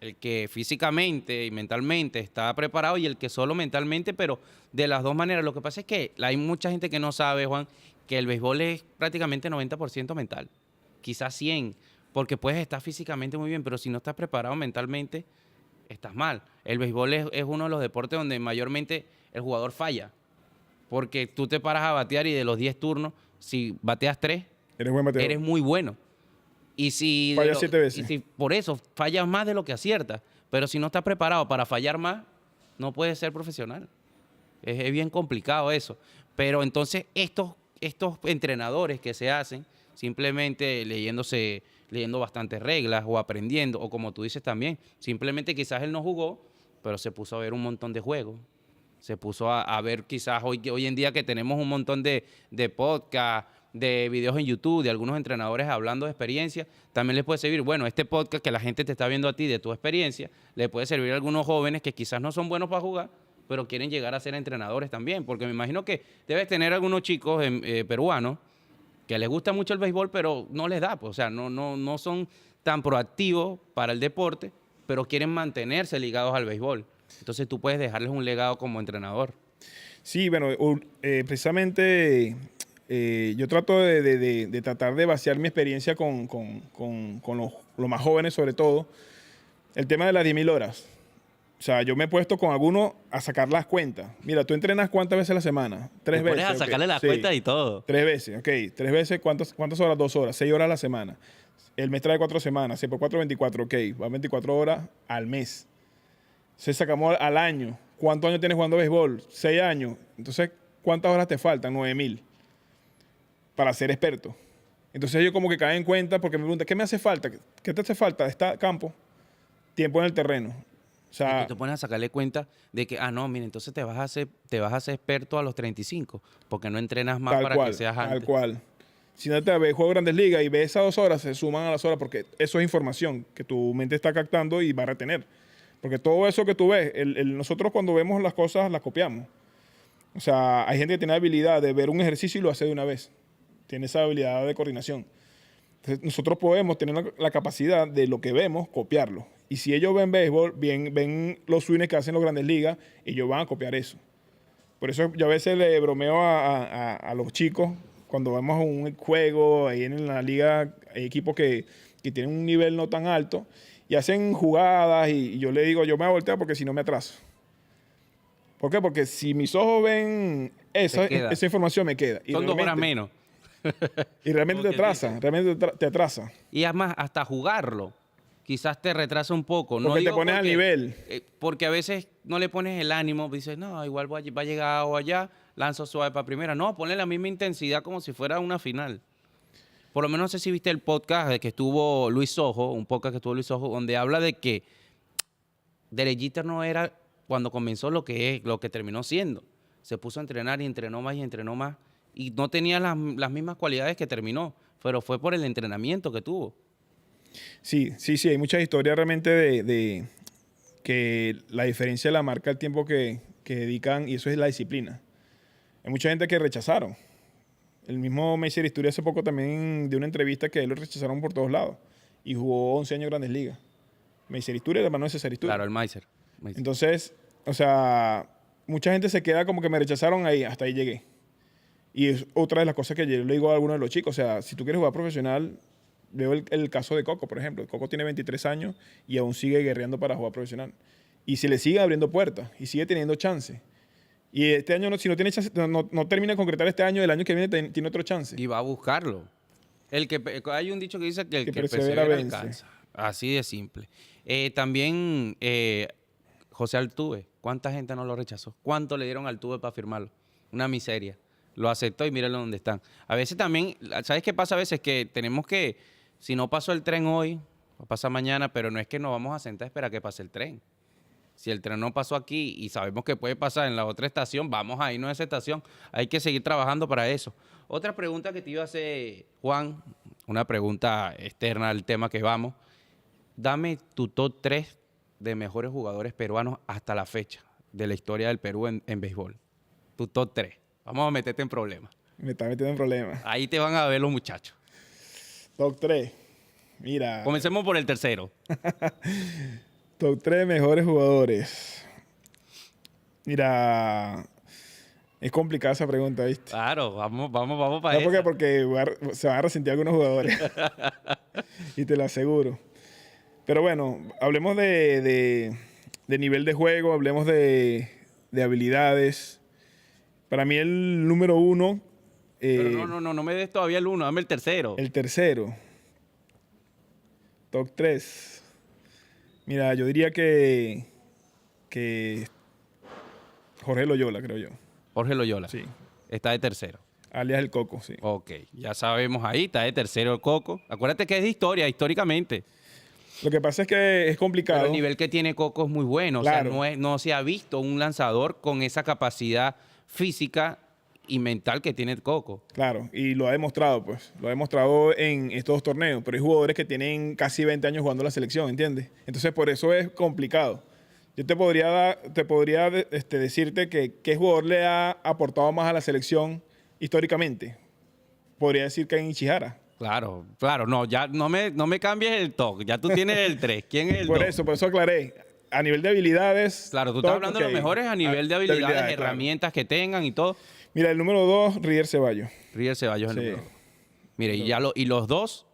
El que físicamente y mentalmente está preparado y el que solo mentalmente, pero de las dos maneras. Lo que pasa es que hay mucha gente que no sabe, Juan, que el béisbol es prácticamente 90% mental. Quizás 100%, porque puedes estar físicamente muy bien, pero si no estás preparado mentalmente, estás mal. El béisbol es uno de los deportes donde mayormente el jugador falla. Porque tú te paras a batear y de los 10 turnos, si bateas 3, Eres buen bateador. eres muy bueno. Y si Fallas 7 veces. Y si por eso fallas más de lo que aciertas. Pero si no estás preparado para fallar más, no puedes ser profesional. Es bien complicado eso. Pero entonces estos entrenadores que se hacen simplemente leyendo bastantes reglas o aprendiendo, o como tú dices también, simplemente quizás él no jugó, pero se puso a ver un montón de juegos. Se puso a ver quizás hoy en día que tenemos un montón de podcasts, de videos en YouTube, de algunos entrenadores hablando de experiencia, también les puede servir, bueno, este podcast que la gente te está viendo a ti de tu experiencia, le puede servir a algunos jóvenes que quizás no son buenos para jugar, pero quieren llegar a ser entrenadores también, porque me imagino que debes tener algunos chicos peruanos que les gusta mucho el béisbol, pero no les da, pues, o sea, no son tan proactivos para el deporte, pero quieren mantenerse ligados al béisbol. Entonces tú puedes dejarles un legado como entrenador. Sí, bueno, precisamente yo trato de tratar de vaciar mi experiencia con los más jóvenes, sobre todo. El tema de las 10.000 horas. O sea, yo me he puesto con algunos a sacar las cuentas. Mira, ¿tú entrenas cuántas veces a la semana? 3 veces. Pones a sacarle las Sí. cuentas y todo. 3 veces, ok. 3 veces, ¿cuántas horas? 2 horas. 6 horas a la semana. El mes trae 4 semanas. 6 por 4, 24. Ok, van 24 horas al mes. Se sacamos al año. ¿Cuántos años tienes jugando béisbol? 6 años. Entonces, ¿cuántas horas te faltan? 9.000 para ser experto. Entonces yo como que cae en cuenta porque me preguntan, ¿qué me hace falta? ¿Qué te hace falta? Está campo, tiempo en el terreno. O sea, Y tú te pones a sacarle cuenta de que, no, mira, entonces te vas a hacer experto a los 35, porque no entrenas más para que seas antes. Tal cual. Si no te ves juego Grandes Ligas y ves esas 2 horas, se suman a las horas porque eso es información que tu mente está captando y va a retener. Porque todo eso que tú ves, nosotros cuando vemos las cosas las copiamos. O sea, hay gente que tiene la habilidad de ver un ejercicio y lo hace de una vez. Tiene esa habilidad de coordinación. Entonces, nosotros podemos tener la capacidad de lo que vemos, copiarlo. Y si ellos ven béisbol, ven los swings que hacen los Grandes Ligas, ellos van a copiar eso. Por eso yo a veces le bromeo a los chicos, cuando vamos a un juego, ahí en la liga hay equipos que tienen un nivel no tan alto y hacen jugadas y yo le digo, yo me voy a voltear porque si no me atraso. ¿Por qué? Porque si mis ojos ven esa información me queda. Son 2 horas menos. Y realmente te atrasa. Y además, hasta jugarlo, quizás te retrasa un poco. Porque te pones al nivel. Porque a veces no le pones el ánimo, dices, no, igual va a llegar o allá, lanzo suave para primera. No, ponle la misma intensidad como si fuera una final. Por lo menos no sé si viste el podcast de que estuvo Luis Sojo, un podcast que estuvo Luis Sojo, donde habla de que Derek Jeter no era cuando comenzó lo que terminó siendo. Se puso a entrenar y entrenó más y entrenó más. Y no tenía las mismas cualidades que terminó, pero fue por el entrenamiento que tuvo. Sí. Hay muchas historias realmente de que la diferencia la marca el tiempo que dedican, y eso es la disciplina. Hay mucha gente que rechazaron. El mismo Meiser Isturi hace poco también de una entrevista que él lo rechazaron por todos lados. Y jugó 11 años Grandes Ligas. Meiser Isturi, el hermano de César Isturi. Claro, el Meiser. Entonces, o sea, mucha gente se queda como que me rechazaron ahí, hasta ahí llegué. Y es otra de las cosas que yo le digo a algunos de los chicos. O sea, si tú quieres jugar profesional, veo el caso de Coco, por ejemplo. Coco tiene 23 años y aún sigue guerreando para jugar profesional. Y se le sigue abriendo puertas y sigue teniendo chance. Y este año, si no tiene chance, no termina de concretar este año, el año que viene tiene otro chance. Y va a buscarlo. Hay un dicho que dice que el que persevera vence. alcanza. Así de simple. También José Altuve, ¿cuánta gente no lo rechazó? ¿Cuánto le dieron a Altuve para firmarlo? Una miseria. Lo aceptó y mírenlo dónde están. A veces también, ¿sabes qué pasa? A veces que tenemos que, si no pasó el tren hoy, va a pasar mañana, pero no es que nos vamos a sentar a esperar que pase el tren. Si el tren no pasó aquí y sabemos que puede pasar en la otra estación, vamos a irnos a esa estación. Hay que seguir trabajando para eso. Otra pregunta que te iba a hacer, Juan, una pregunta externa al tema que vamos. Dame tu top 3 de mejores jugadores peruanos hasta la fecha de la historia del Perú en béisbol. Tu top 3. Vamos a meterte en problemas. Me está metiendo en problemas. Ahí te van a ver los muchachos. Top 3. Mira. Comencemos por el tercero. Top 3 mejores jugadores. Mira, es complicada esa pregunta, ¿viste? Claro, vamos para eso. Porque se van a resentir algunos jugadores. Y te lo aseguro. Pero bueno, hablemos de nivel de juego, hablemos de habilidades. Para mí el número 1... Pero no me des todavía el 1, dame el tercero. El tercero. Top 3. Mira, yo diría que Jorge Loyola, creo yo. Jorge Loyola. Sí. Está de tercero. Alias el Coco, sí. Ok, ya sabemos ahí, está de tercero el Coco. Acuérdate que es de historia, históricamente. Lo que pasa es que es complicado. Pero el nivel que tiene Coco es muy bueno. Claro. O sea, no se ha visto un lanzador con esa capacidad física y mental que tiene Coco. Claro, y lo ha demostrado, pues. Lo ha demostrado en estos dos torneos. Pero hay jugadores que tienen casi 20 años jugando la selección, ¿entiendes? Entonces, por eso es complicado. Yo te podría decirte que qué jugador le ha aportado más a la selección históricamente. Podría decir que en Ichihara. Claro. No, ya no me cambies el top. Ya tú tienes el 3. ¿Quién es el 2? Por eso aclaré. A nivel de habilidades... Claro, tú estás hablando de los mejores a nivel de habilidades, herramientas que tengan y todo. Mira, el número 2, River Ceballos. River Ceballos es el número 2. Mire, y los dos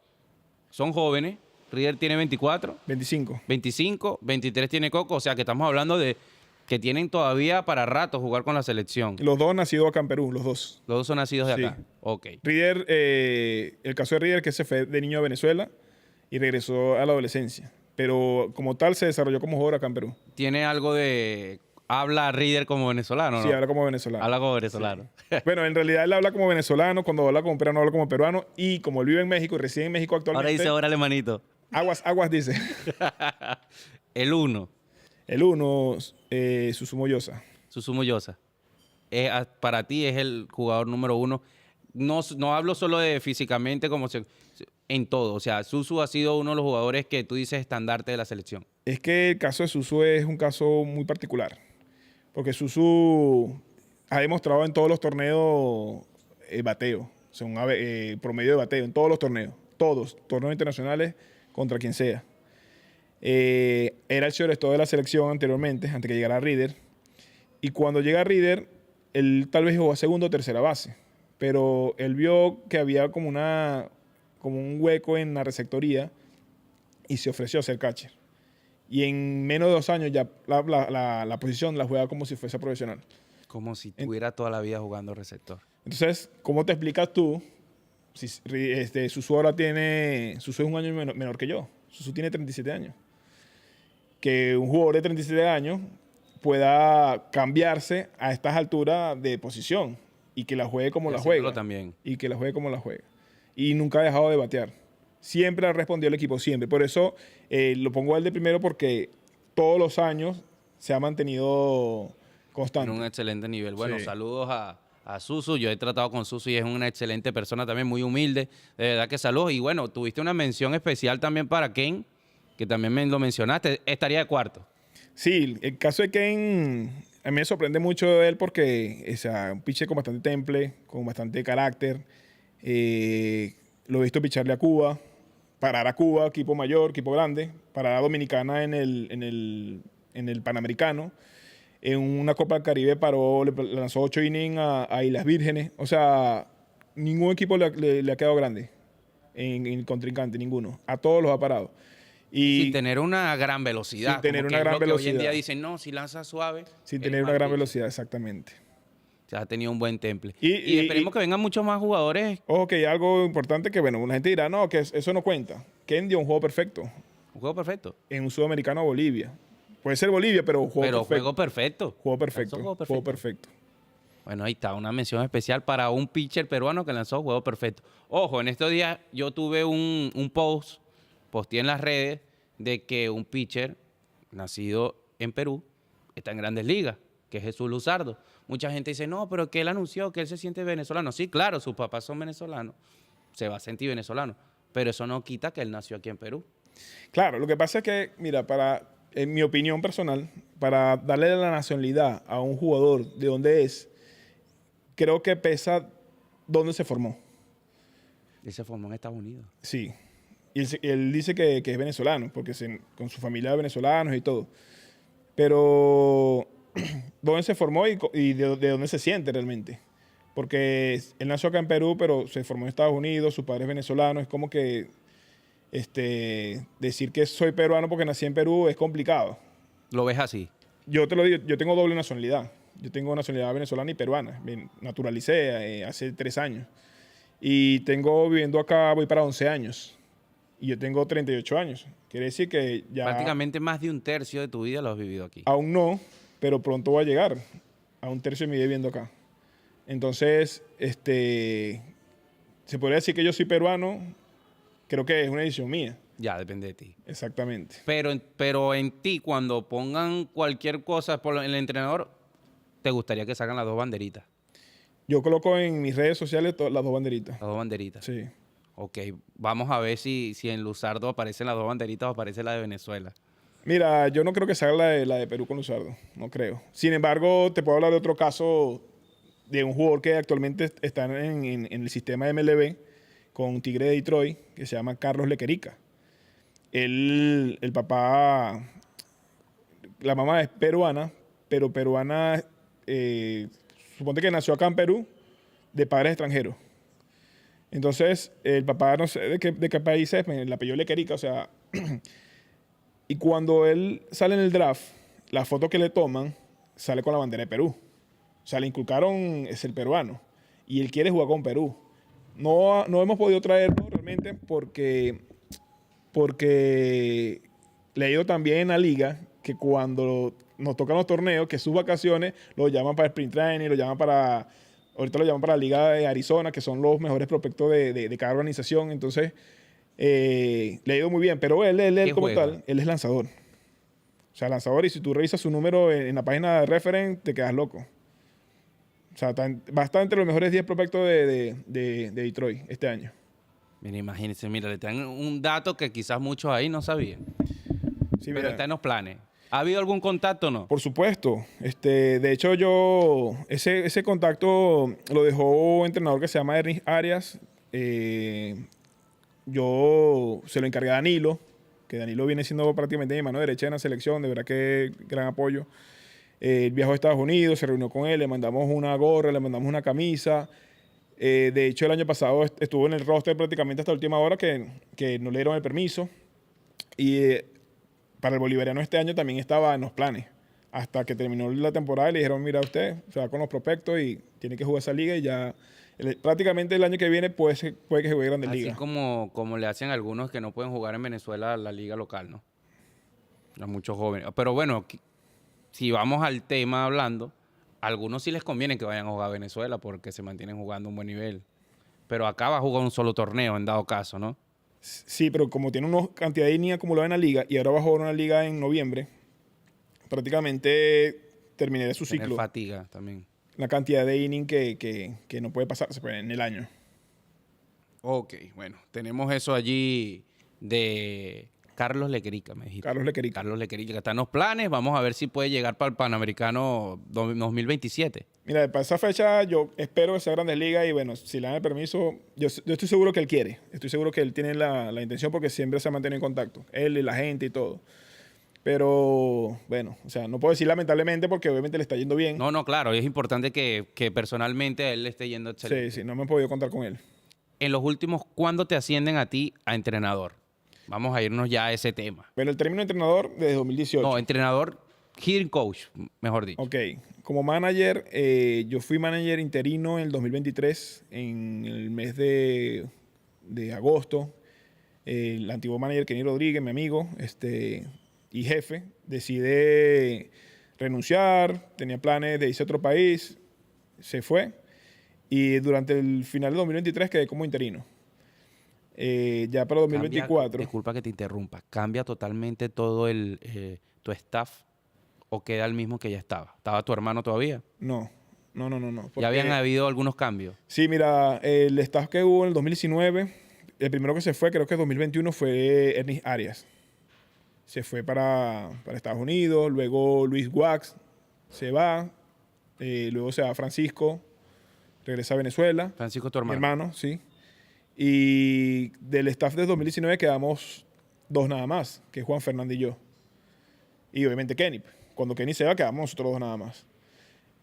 son jóvenes. River tiene 24. 25, 23 tiene Coco. O sea, que estamos hablando de que tienen todavía para rato jugar con la selección. Los dos nacidos acá en Perú, los dos. Los dos son nacidos de acá. Sí. Ok. River, el caso de River, que se fue de niño a Venezuela y regresó a la adolescencia. Pero como tal se desarrolló como jugador acá en Perú. ¿Tiene algo de... ¿Habla River como venezolano, no? Sí, habla como venezolano. Habla como venezolano. Sí. Bueno, en realidad él habla como venezolano, cuando habla como peruano, habla como peruano. Y como él vive en México y reside en México actualmente... Ahora dice, órale, manito. Aguas, dice. El 1. El 1, Susumu Yosa. Susumu Yosa. Para ti es el jugador número 1. No hablo solo de físicamente, en todo. O sea, Susu ha sido uno de los jugadores que tú dices estandarte de la selección. Es que el caso de Susu es un caso muy particular. Porque Susu ha demostrado en todos los torneos bateo. O sea, un promedio de bateo en todos los torneos. todos, torneos internacionales contra quien sea. Era el shortstop de la selección anteriormente, antes que llegara Reader. Y cuando llega Reader, él tal vez jugó a segunda o tercera base. Pero él vio que había como un hueco en la receptoría y se ofreció a ser catcher. Y en menos de 2 años ya la posición la juega como si fuese profesional. Como si tuviera toda la vida jugando receptor. Entonces, ¿cómo te explicas tú? Si Susu ahora Susu es un año menor que yo. Susu tiene 37 años. Que un jugador de 37 años pueda cambiarse a estas alturas de posición y que la juegue como la juega. También. Y que la juegue como la juega. Y nunca ha dejado de batear. Siempre ha respondido el equipo, siempre. Por eso lo pongo a él de primero, porque todos los años se ha mantenido constante. En un excelente nivel. Bueno, Sí. saludos a Susu. Yo he tratado con Susu y es una excelente persona también, muy humilde. De verdad que saludos. Y bueno, tuviste una mención especial también para Ken, que también me lo mencionaste. Estaría de cuarto. Sí, el caso de Ken, a mí me sorprende mucho de él porque es un pitcher con bastante temple, con bastante carácter. Lo he visto picharle a Cuba, parar a Cuba, equipo mayor, equipo grande, parar a Dominicana en el Panamericano. En una Copa del Caribe le lanzó 8 innings a Islas Vírgenes. O sea, ningún equipo le ha quedado grande en el contrincante, ninguno. A todos los ha parado. Y sin tener una gran velocidad. Sin tener como una que es gran lo que velocidad. hoy en día dicen, no, si lanza suave. sin eres tener una mal gran pitcher. velocidad, exactamente. O sea, ha tenido un buen temple. Y Y esperemos que vengan muchos más jugadores. Ojo, que hay algo importante que, bueno, una gente dirá, no, que eso no cuenta. Ken dio un juego perfecto Un juego perfecto. en un sudamericano a Bolivia. Puede ser Bolivia, pero Juego perfecto. Juego perfecto. Lanzó Juego perfecto. Bueno, ahí está, una mención especial para un pitcher peruano que lanzó juego perfecto. Ojo, en estos días yo tuve un posteé en las redes de que un pitcher nacido en Perú está en Grandes Ligas, que es Jesús Luzardo. Mucha gente dice, no, pero que él anunció que él se siente venezolano. Sí, claro, sus papás son venezolanos, se va a sentir venezolano, pero eso no quita que él nació aquí en Perú. Claro, lo que pasa es que, mira, en mi opinión personal, para darle la nacionalidad a un jugador de donde es, creo que pesa dónde se formó. Él se formó en Estados Unidos. Sí. Y él dice que es venezolano, porque con su familia de venezolanos y todo. Pero, ¿dónde se formó y de dónde se siente realmente? Porque él nació acá en Perú, pero se formó en Estados Unidos, su padre es venezolano. Es como que decir que soy peruano porque nací en Perú es complicado. ¿Lo ves así? Yo te lo digo, yo tengo doble nacionalidad. Yo tengo nacionalidad venezolana y peruana. Me naturalicé hace 3 años. Y tengo viviendo acá, voy para 11 años. Y yo tengo 38 años. Quiere decir que ya... Prácticamente más de un tercio de tu vida lo has vivido aquí. Aún no, pero pronto voy a llegar a un tercio de mi vida viviendo acá. Entonces, se podría decir que yo soy peruano. Creo que es una decisión mía. Ya, depende de ti. Exactamente. Pero en ti, cuando pongan cualquier cosa por el entrenador, ¿te gustaría que salgan las 2 banderitas? Yo coloco en mis redes sociales las 2 banderitas. Las 2 banderitas. Sí. Ok, vamos a ver si en Luzardo aparecen las 2 banderitas o aparece la de Venezuela. Mira, yo no creo que salga la de Perú con Luzardo. No creo. Sin embargo, te puedo hablar de otro caso de un jugador que actualmente está en el sistema de MLB con Tigre de Detroit, que se llama Carlos Lequerica. El papá, la mamá es peruana, pero peruana, suponte que nació acá en Perú, de padres extranjeros. Entonces, el papá, no sé de qué país es, el apellido Lequerica, o sea... Y cuando él sale en el draft, la foto que le toman sale con la bandera de Perú. O sea, le inculcaron es el peruano. Y él quiere jugar con Perú. No hemos podido traerlo realmente porque le ha ido también en la liga que cuando nos tocan los torneos, que sus vacaciones, lo llaman para sprint training, ahorita lo llaman para la liga de Arizona, que son los mejores prospectos de cada organización. Entonces, le ha ido muy bien. Pero él como juega? tal, él es lanzador. O sea, lanzador. Y si tú revisas su número en la página de Reference, te quedas loco. O sea, va a estar entre los mejores 10 prospectos de Detroit este año. Mira, imagínense, mira, le traen un dato que quizás muchos ahí no sabían. Sí, Pero mira. está en los planes. ¿Ha habido algún contacto o no? Por supuesto. De hecho, ese contacto lo dejó un entrenador que se llama Ernest Arias. yo se lo encargué a Danilo, que Danilo viene siendo prácticamente mi mano derecha en la selección, de verdad que gran apoyo. Él viajó a Estados Unidos, se reunió con él, le mandamos una gorra, le mandamos una camisa. De hecho, el año pasado estuvo en el roster prácticamente hasta la última hora que no le dieron el permiso. Y para el bolivariano este año también estaba en los planes. Hasta que terminó la temporada y le dijeron, mira usted, se va con los prospectos y tiene que jugar esa liga y ya prácticamente el año que viene puede que juegue Grandes Ligas. Así como le hacen algunos que no pueden jugar en Venezuela la liga local, ¿no? A muchos jóvenes. Pero bueno, si vamos al tema hablando, a algunos sí les conviene que vayan a jugar a Venezuela porque se mantienen jugando un buen nivel. Pero acá va a jugar un solo torneo en dado caso, ¿no? Sí, pero como tiene una cantidad de innings acumulados en la liga y ahora va a jugar una liga en noviembre, prácticamente terminará su ciclo. Fatiga también. La cantidad de innings que no puede pasarse pues, en el año. Ok, bueno, tenemos eso allí de Carlos Lequerica, me dijiste. Carlos Lequerica. Carlos Lequerica, que está en los planes. Vamos a ver si puede llegar para el Panamericano 2027. Mira, para esa fecha yo espero que sea Grandes Ligas y bueno, si le dan el permiso, yo estoy seguro que él quiere. Estoy seguro que él tiene la intención porque siempre se ha mantenido en contacto. Él y la gente y todo. Pero, bueno, o sea, no puedo decir lamentablemente porque obviamente le está yendo bien. No, claro. Y es importante que personalmente a él le esté yendo excelente. Sí, no me he podido contar con él. En los últimos, ¿cuándo te ascienden a ti a entrenador? Vamos a irnos ya a ese tema. Bueno, el término de entrenador desde 2018. No, entrenador, hitting coach, mejor dicho. Ok. Como manager, yo fui manager interino en el 2023, en el mes de agosto. El antiguo manager, Kenny Rodríguez, mi amigo y jefe, decide renunciar, tenía planes de irse a otro país, se fue. Y durante el final de 2023 quedé como interino. Ya para 2024. Disculpa que te interrumpa. ¿Cambia totalmente todo tu staff o queda el mismo que ya estaba? ¿Estaba tu hermano todavía? No. ¿Ya habían habido algunos cambios? Sí, mira, el staff que hubo en el 2019, el primero que se fue, creo que en 2021, fue Ernest Arias. Se fue para Estados Unidos, luego Luis Wax se va, luego se va Francisco, regresa a Venezuela. Francisco, tu hermano. Mi hermano, sí. Y del staff de 2019 quedamos dos nada más, que es Juan Fernández y yo. Y obviamente Kenny. Cuando Kenny se va, quedamos nosotros dos nada más.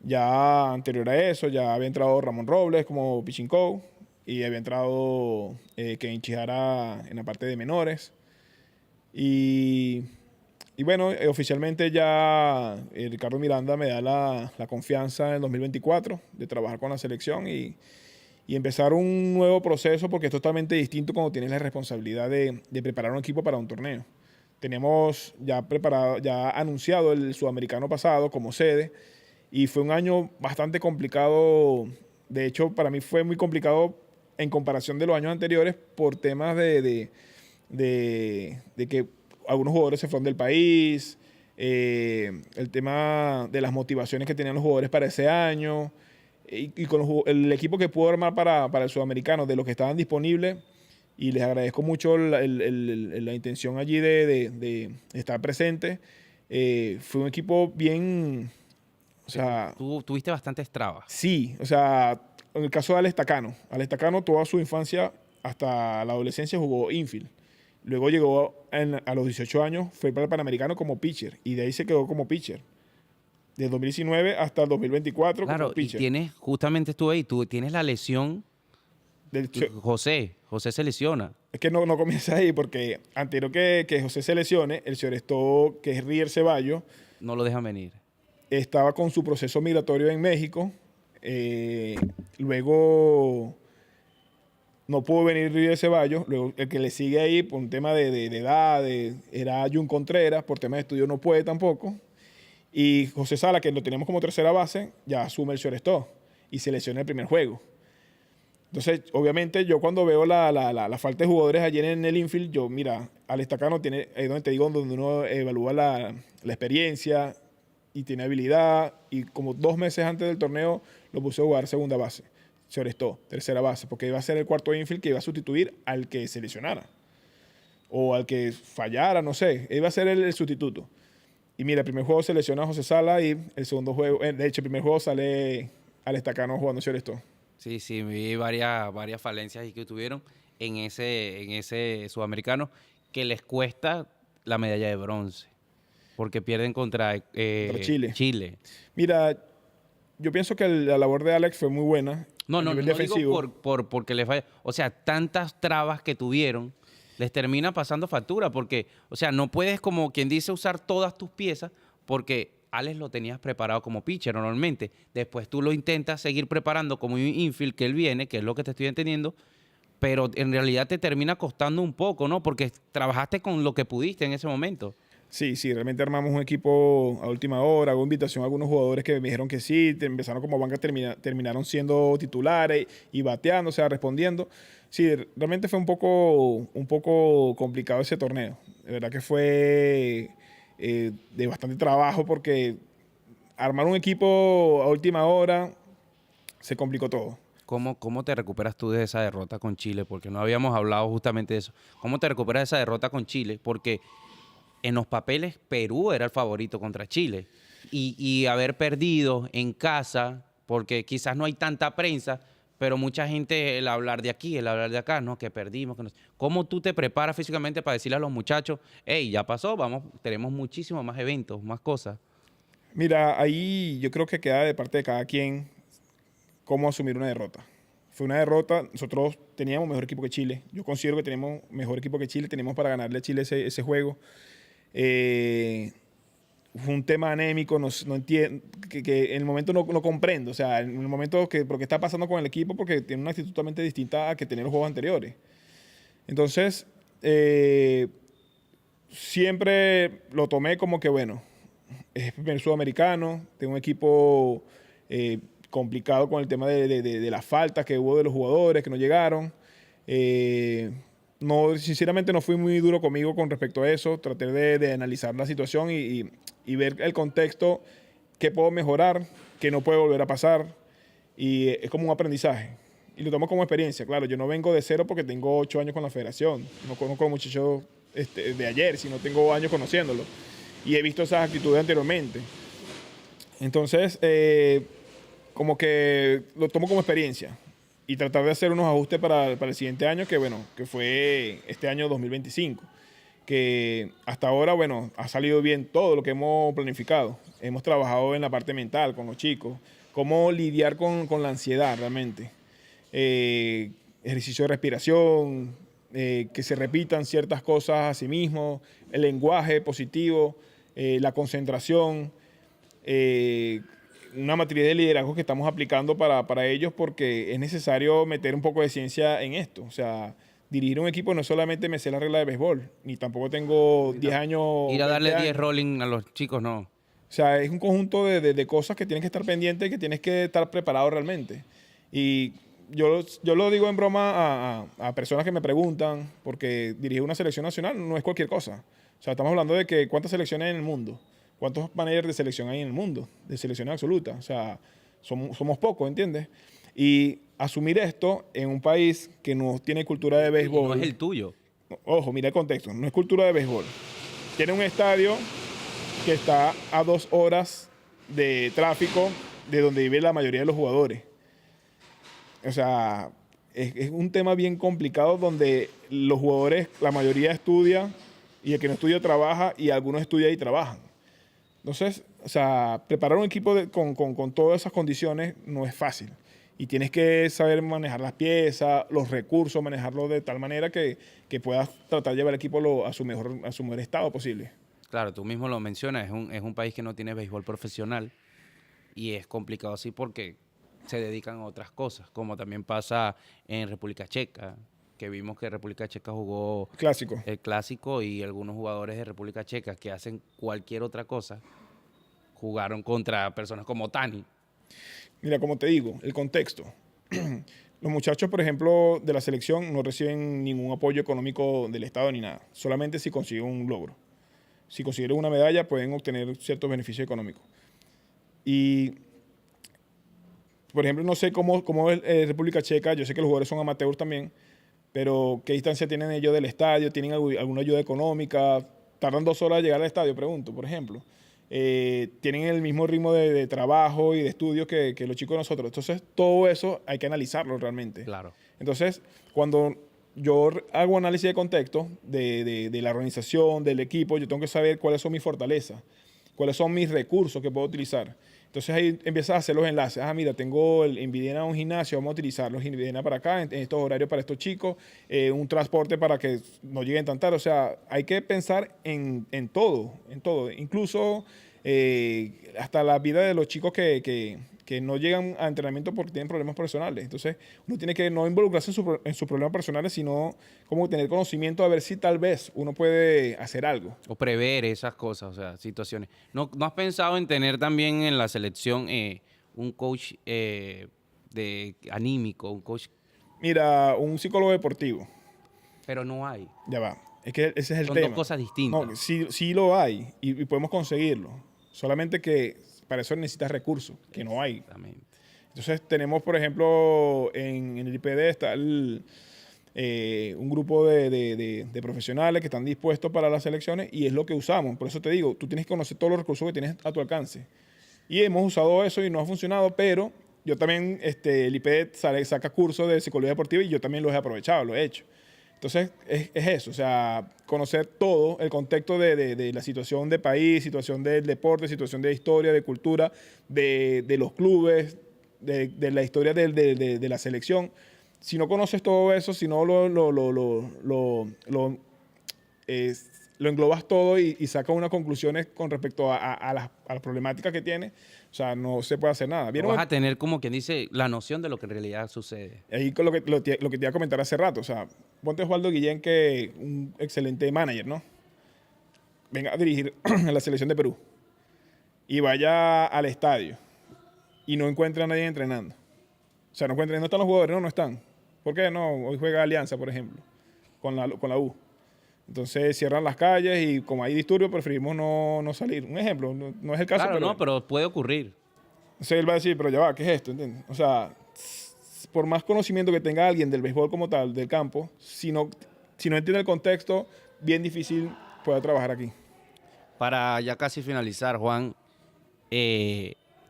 Ya anterior a eso, ya había entrado Ramón Robles como pitching coach y había entrado Ken Chihara en la parte de menores. Y bueno, oficialmente ya Ricardo Miranda me da la confianza en el 2024 de trabajar con la selección y empezar un nuevo proceso porque es totalmente distinto cuando tienes la responsabilidad de preparar un equipo para un torneo. Teníamos ya preparado, ya anunciado el sudamericano pasado como sede y fue un año bastante complicado. De hecho, para mí fue muy complicado en comparación de los años anteriores por temas de que algunos jugadores se fueron del país, el tema de las motivaciones que tenían los jugadores para ese año y con el equipo que pudo armar para el sudamericano, de los que estaban disponibles. Y les agradezco mucho la intención allí de estar presente. Fue un equipo bien, o sea... Tú tuviste bastantes trabas. Sí, o sea, en el caso de Alex Tacano toda su infancia hasta la adolescencia jugó infield. Luego llegó a los 18 años, fue para el Panamericano como pitcher y de ahí se quedó como pitcher. De 2019 hasta el 2024 como pitcher. Y justamente estuve ahí, tú tienes la lesión José se lesiona. Es que no comienza ahí porque anterior que José se lesione, el señor que es Rier Ceballos, no lo dejan venir. Estaba con su proceso migratorio en México. Luego no pudo venir Rier Ceballos. Luego el que le sigue ahí por un tema de edad era Jun Contreras. Por tema de estudio no puede tampoco. Y José Sala, que lo teníamos como tercera base, ya asume el shortstop y se lesiona el primer juego. Entonces, obviamente, yo cuando veo la falta de jugadores allí en el infield, yo, mira, Alex Tacano tiene, ahí donde te digo, donde uno evalúa la experiencia y tiene habilidad. Y como 2 meses antes del torneo, lo puse a jugar segunda base. Se orestó, tercera base, porque iba a ser el cuarto infield que iba a sustituir al que se lesionara. O al que fallara, no sé. Iba a ser el sustituto. Y mira, el primer juego se lesiona a José Sala y el segundo juego, de hecho, el primer juego sale Alex Tacano jugando se orestó. Sí, sí, vi varias falencias ahí que tuvieron en ese sudamericano que les cuesta la medalla de bronce, porque pierden contra contra Chile. Chile. Mira, yo pienso que la labor de Alex fue muy buena No, a no, nivel no digo defensivo. porque les falla. O sea, tantas trabas que tuvieron, les termina pasando factura, porque, o sea, no puedes, como quien dice, usar todas tus piezas, porque Alex lo tenías preparado como pitcher normalmente. Después tú lo intentas seguir preparando como un infield que él viene, que es lo que te estoy entendiendo, pero en realidad te termina costando un poco, ¿no? Porque trabajaste con lo que pudiste en ese momento. Sí, sí, realmente armamos un equipo a última hora, hago invitación a algunos jugadores que me dijeron que sí, empezaron como banca, terminaron siendo titulares y bateando, o sea, respondiendo. Sí, realmente fue un poco complicado ese torneo. De verdad que fue de bastante trabajo porque armar un equipo a última hora se complicó todo. ¿Cómo te recuperas tú de esa derrota con Chile? Porque no habíamos hablado justamente de eso. ¿Cómo te recuperas de esa derrota con Chile? Porque en los papeles Perú era el favorito contra Chile. Y haber perdido en casa, porque quizás no hay tanta prensa, pero mucha gente, el hablar de aquí, el hablar de acá, ¿no? Que perdimos. Que no. ¿Cómo tú te preparas físicamente para decirle a los muchachos, hey, ya pasó, vamos, tenemos muchísimos más eventos, más cosas? Mira, ahí yo creo que queda de parte de cada quien cómo asumir una derrota. Fue una derrota, nosotros teníamos mejor equipo que Chile. Yo considero que tenemos mejor equipo que Chile, teníamos para ganarle a Chile ese juego. Fue un tema anémico, no entiendo, que en el momento no comprendo. O sea, en el momento porque está pasando con el equipo, porque tiene una actitud totalmente distinta a que tener los juegos anteriores. Entonces, siempre lo tomé como que, bueno, es el primer sudamericano, tengo un equipo complicado con el tema de las faltas que hubo de los jugadores que no llegaron. No, sinceramente no fui muy duro conmigo con respecto a eso. Traté de analizar la situación y ver el contexto, qué puedo mejorar, qué no puede volver a pasar. Y es como un aprendizaje. Y lo tomo como experiencia. Claro, yo no vengo de cero porque tengo 8 años con la federación. No conozco a los muchachos de ayer, sino tengo años conociéndolos. Y he visto esas actitudes anteriormente. Entonces, como que lo tomo como experiencia y tratar de hacer unos ajustes para el siguiente año, que bueno, que fue este año 2025, que hasta ahora, bueno, ha salido bien todo lo que hemos planificado. Hemos trabajado en la parte mental con los chicos, cómo lidiar con la ansiedad realmente. Ejercicio de respiración, que se repitan ciertas cosas a sí mismos, el lenguaje positivo, la concentración, una matriz de liderazgo que estamos aplicando para ellos porque es necesario meter un poco de ciencia en esto. O sea, dirigir un equipo no es solamente me sé la regla de béisbol, ni tampoco tengo 10 años. Ir a darle 10 años. rolling a los chicos, no. O sea, es un conjunto de cosas que tienes que estar pendiente y que tienes que estar preparado realmente. Y yo lo digo en broma a personas que me preguntan, porque dirigir una selección nacional no es cualquier cosa. O sea, estamos hablando de que cuántas selecciones hay en el mundo. ¿Cuántos managers de selección hay en el mundo? De selección absoluta. O sea, somos pocos, ¿entiendes? Y asumir esto en un país que no tiene cultura de béisbol. Y no es el tuyo. Ojo, mira el contexto. No es cultura de béisbol. Tiene un estadio que está a 2 horas de tráfico de donde vive la mayoría de los jugadores. O sea, es un tema bien complicado donde los jugadores, la mayoría estudia y el que no estudia trabaja y algunos estudian y trabajan. Entonces, o sea, preparar un equipo con todas esas condiciones no es fácil. Y tienes que saber manejar las piezas, los recursos, manejarlo de tal manera que puedas tratar de llevar el equipo a su mejor estado posible. Claro, tú mismo lo mencionas, es un país que no tiene béisbol profesional y es complicado así porque se dedican a otras cosas, como también pasa en República Checa, que vimos que República Checa jugó Clásico. el clásico y algunos jugadores de República Checa que hacen cualquier otra cosa jugaron contra personas como Tani. Mira, como te digo, el contexto. Los muchachos, por ejemplo, de la selección no reciben ningún apoyo económico del Estado ni nada, solamente si consiguen un logro. Si consiguieron una medalla, pueden obtener ciertos beneficios económicos. Y, por ejemplo, no sé cómo es República Checa, yo sé que los jugadores son amateurs también, pero ¿qué distancia tienen ellos del estadio? ¿Tienen alguna ayuda económica? ¿Tardan 2 horas en llegar al estadio, pregunto, por ejemplo? tienen el mismo ritmo de trabajo y de estudio que los chicos de nosotros. Entonces, todo eso hay que analizarlo realmente. Claro. Entonces, cuando yo hago análisis de contexto de la organización, del equipo, yo tengo que saber cuáles son mis fortalezas, cuáles son mis recursos que puedo utilizar. Entonces ahí empiezas a hacer los enlaces. Ah, mira, tengo el Invidena un gimnasio, vamos a utilizar los Invidena para acá, en estos horarios para estos chicos, un transporte para que no lleguen tan tarde. O sea, hay que pensar en todo, en todo. Incluso hasta la vida de los chicos que no llegan a entrenamiento porque tienen problemas personales. Entonces, uno tiene que no involucrarse en sus problemas personales, sino como tener conocimiento a ver si tal vez uno puede hacer algo. O prever esas cosas, o sea, situaciones. ¿No has pensado en tener también en la selección un coach de anímico, un coach? Mira, un psicólogo deportivo. Pero no hay. Ya va. Es que ese es el Son tema. dos cosas distintas. No, sí lo hay y podemos conseguirlo. Solamente que para eso necesitas recursos, que no hay. Exactamente. Entonces tenemos, por ejemplo, en el IPD está un grupo de profesionales que están dispuestos para las selecciones y es lo que usamos. Por eso te digo, tú tienes que conocer todos los recursos que tienes a tu alcance. Y hemos usado eso y no ha funcionado, pero yo también, el IPD saca cursos de psicología deportiva y yo también los he aprovechado, lo he hecho. Entonces, es eso, o sea, conocer todo el contexto de la situación de país, situación del deporte, situación de historia, de cultura, de los clubes, de la historia de la selección. Si no conoces todo eso, si no lo englobas todo y sacas unas conclusiones con respecto a las problemáticas que tiene, o sea, no se puede hacer nada. Vas a tener, como quien dice, la noción de lo que en realidad sucede. Ahí con lo que te iba a comentar hace rato, o sea, ponte Osvaldo Guillén, que un excelente manager, ¿no? Venga a dirigir a la selección de Perú y vaya al estadio y no encuentra a nadie entrenando. O sea, no están los jugadores, no están. ¿Por qué? No, hoy juega Alianza, por ejemplo, con la U. Entonces cierran las calles y como hay disturbios preferimos no salir. Un ejemplo, no es el caso. Claro, pero puede ocurrir. Entonces él va a decir, pero ya va, ¿qué es esto? ¿Entiendes? O sea, por más conocimiento que tenga alguien del béisbol como tal, del campo, si no entiende el contexto, bien difícil pueda trabajar aquí. Para ya casi finalizar, Juan,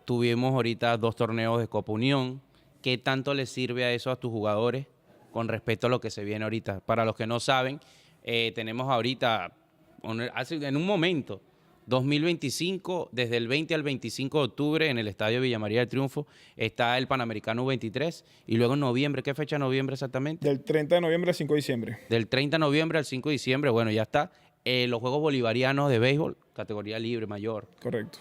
tuvimos ahorita 2 torneos de Copa Unión. ¿Qué tanto le sirve a eso a tus jugadores con respecto a lo que se viene ahorita? Para los que no saben, tenemos ahorita, en un momento, 2025, desde el 20 al 25 de octubre en el Estadio Villa María del Triunfo está el Panamericano U23 y luego en noviembre, ¿qué fecha de noviembre exactamente? Del 30 de noviembre al 5 de diciembre. Del 30 de noviembre al 5 de diciembre, bueno, ya está. Los Juegos Bolivarianos de Béisbol, categoría libre mayor. Correcto.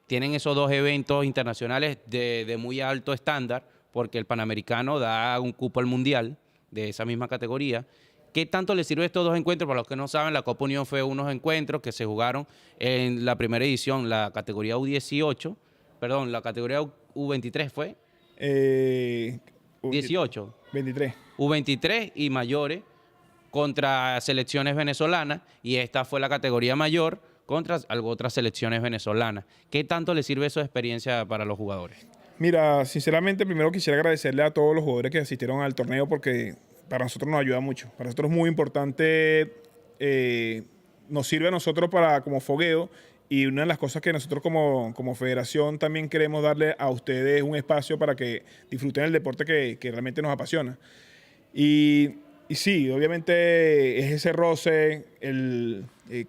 Tienen esos 2 eventos internacionales de muy alto estándar porque el Panamericano da un cupo al Mundial de esa misma categoría. ¿Qué tanto les sirve estos 2 encuentros? Para los que no saben, la Copa Unión fue unos encuentros que se jugaron en la primera edición, la categoría U18, perdón, la categoría U23 fue. 18. 23. U23 y mayores contra selecciones venezolanas y esta fue la categoría mayor contra otras selecciones venezolanas. ¿Qué tanto les sirve esa experiencia para los jugadores? Mira, sinceramente, primero quisiera agradecerle a todos los jugadores que asistieron al torneo porque para nosotros nos ayuda mucho. Para nosotros es muy importante, nos sirve a nosotros como fogueo y una de las cosas que nosotros como federación también queremos darle a ustedes un espacio para que disfruten el deporte que realmente nos apasiona. Y sí, obviamente es ese roce,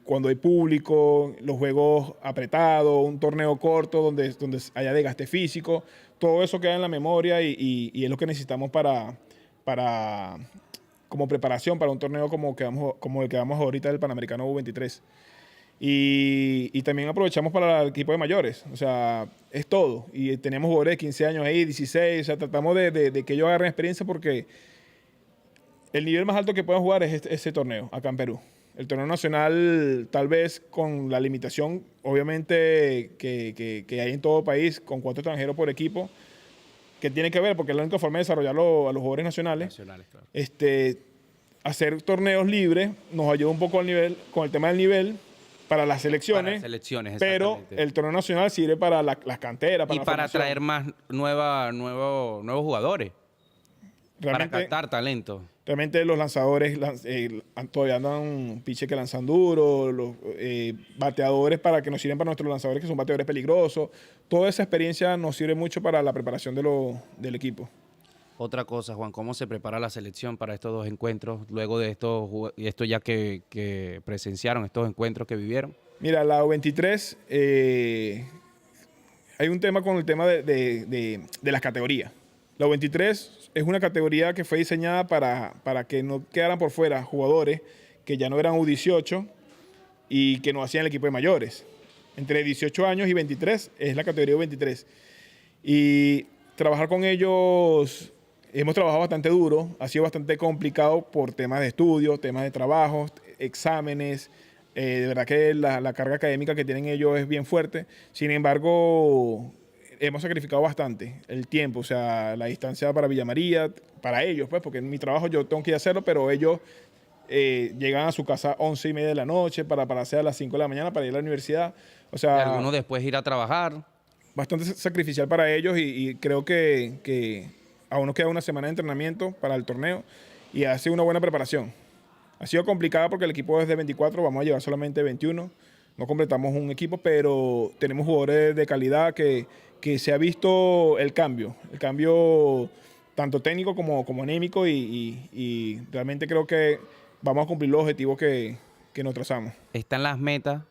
cuando hay público, los juegos apretados, un torneo corto donde haya desgaste físico, todo eso queda en la memoria y es lo que necesitamos como preparación para un torneo como el que vamos ahorita del Panamericano U23. Y también aprovechamos para el equipo de mayores, o sea, es todo. Y tenemos jugadores de 15 años ahí, 16, o sea, tratamos de que ellos agarren experiencia porque el nivel más alto que pueden jugar es ese torneo acá en Perú. El torneo nacional, tal vez con la limitación, obviamente, que hay en todo país, con 4 extranjeros por equipo, que tiene que ver, porque es la única forma de desarrollarlo a los jugadores nacionales. Claro. Hacer torneos libres nos ayuda un poco con el tema del nivel para las selecciones. Pero el torneo nacional sirve para las canteras. Para traer más nuevos jugadores. para captar talento. Realmente los lanzadores todavía andan piche que lanzan duro, los bateadores para que nos sirven para nuestros lanzadores que son bateadores peligrosos. Toda esa experiencia nos sirve mucho para la preparación del equipo. Otra cosa, Juan, ¿cómo se prepara la selección para estos dos encuentros, luego de esto ya que presenciaron, estos encuentros que vivieron? Mira, la U23, hay un tema con el tema de las categorías. La U23 es una categoría que fue diseñada para que no quedaran por fuera jugadores que ya no eran U18 y que no hacían el equipo de mayores. Entre 18 años y 23 es la categoría U23. Y trabajar con ellos, hemos trabajado bastante duro, ha sido bastante complicado por temas de estudio, temas de trabajo, exámenes. De verdad que la carga académica que tienen ellos es bien fuerte. Sin embargo, hemos sacrificado bastante el tiempo, o sea, la distancia para Villa María, para ellos, pues, porque en mi trabajo yo tengo que ir a hacerlo, pero ellos llegan a su casa 11:30 de la noche para hacer a las 5 de la mañana para ir a la universidad. O sea, y algunos después ir a trabajar. Bastante sacrificial para ellos y creo que aún nos queda una semana de entrenamiento para el torneo y ha sido una buena preparación. Ha sido complicada porque el equipo es de 24, vamos a llevar solamente 21. No completamos un equipo, pero tenemos jugadores de calidad que se ha visto el cambio tanto técnico como anémico y realmente creo que vamos a cumplir los objetivos que nos trazamos. ¿Están las metas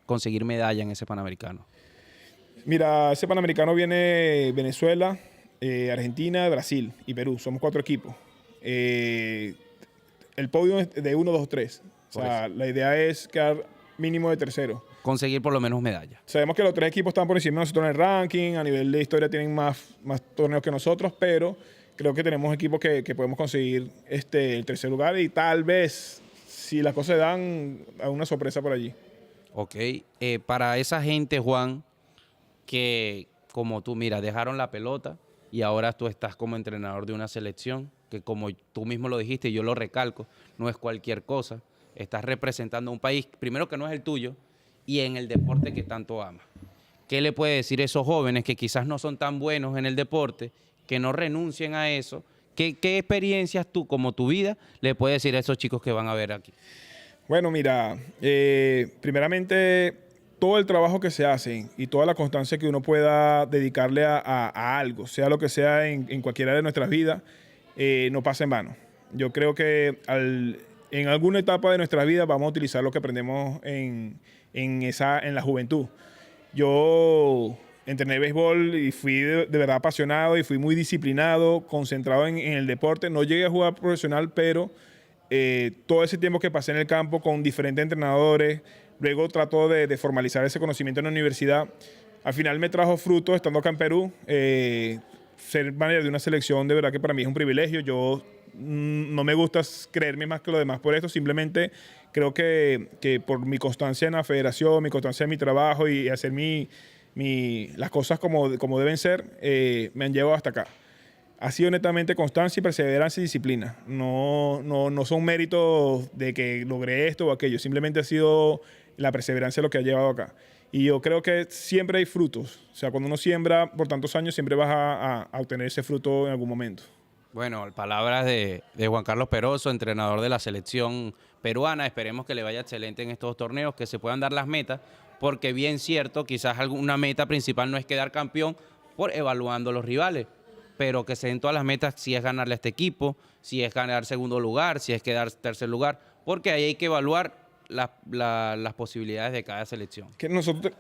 conseguir medalla en ese Panamericano? Mira, ese Panamericano viene Venezuela, Argentina, Brasil y Perú. Somos 4 equipos. El podio es de 1, 2, 3. O sea, la idea es quedar mínimo de tercero. Conseguir por lo menos medalla. Sabemos que los 3 equipos están por encima de nosotros en el ranking, a nivel de historia tienen más torneos que nosotros, pero creo que tenemos equipos que podemos conseguir el tercer lugar y tal vez, si las cosas se dan, a una sorpresa por allí. Ok. Para esa gente, Juan, que como tú, mira, dejaron la pelota y ahora tú estás como entrenador de una selección, que como tú mismo lo dijiste y yo lo recalco, no es cualquier cosa. Estás representando a un país, primero que no es el tuyo, y en el deporte que tanto amas. ¿Qué le puede decir a esos jóvenes que quizás no son tan buenos en el deporte, que no renuncien a eso? ¿Qué experiencias tú, como tu vida, le puedes decir a esos chicos que van a ver aquí? Bueno, mira, primeramente, todo el trabajo que se hace y toda la constancia que uno pueda dedicarle a algo, sea lo que sea en cualquiera de nuestras vidas, no pasa en vano. Yo creo que en alguna etapa de nuestra vida vamos a utilizar lo que aprendemos en la juventud. Yo entrené béisbol y fui de verdad apasionado y fui muy disciplinado, concentrado en el deporte. No llegué a jugar profesional, pero todo ese tiempo que pasé en el campo con diferentes entrenadores, luego trato de formalizar ese conocimiento en la universidad. Al final me trajo fruto estando acá en Perú. Ser manager de una selección de verdad que para mí es un privilegio. Yo no me gusta creerme más que los demás por esto, simplemente creo que por mi constancia en la federación, mi constancia en mi trabajo y hacer las cosas como deben ser, me han llevado hasta acá. Ha sido netamente constancia y perseverancia y disciplina. No son méritos de que logré esto o aquello, simplemente ha sido la perseverancia lo que ha llevado acá. Y yo creo que siempre hay frutos. O sea, cuando uno siembra por tantos años, siempre vas a obtener ese fruto en algún momento. Bueno, palabras de Juan Carlos Peroso, entrenador de la selección peruana. Esperemos que le vaya excelente en estos torneos, que se puedan dar las metas, porque bien cierto, quizás alguna meta principal no es quedar campeón por evaluando los rivales, pero que se den todas las metas si es ganarle a este equipo, si es ganar segundo lugar, si es quedar tercer lugar, porque ahí hay que evaluar las posibilidades de cada selección. Que nosotros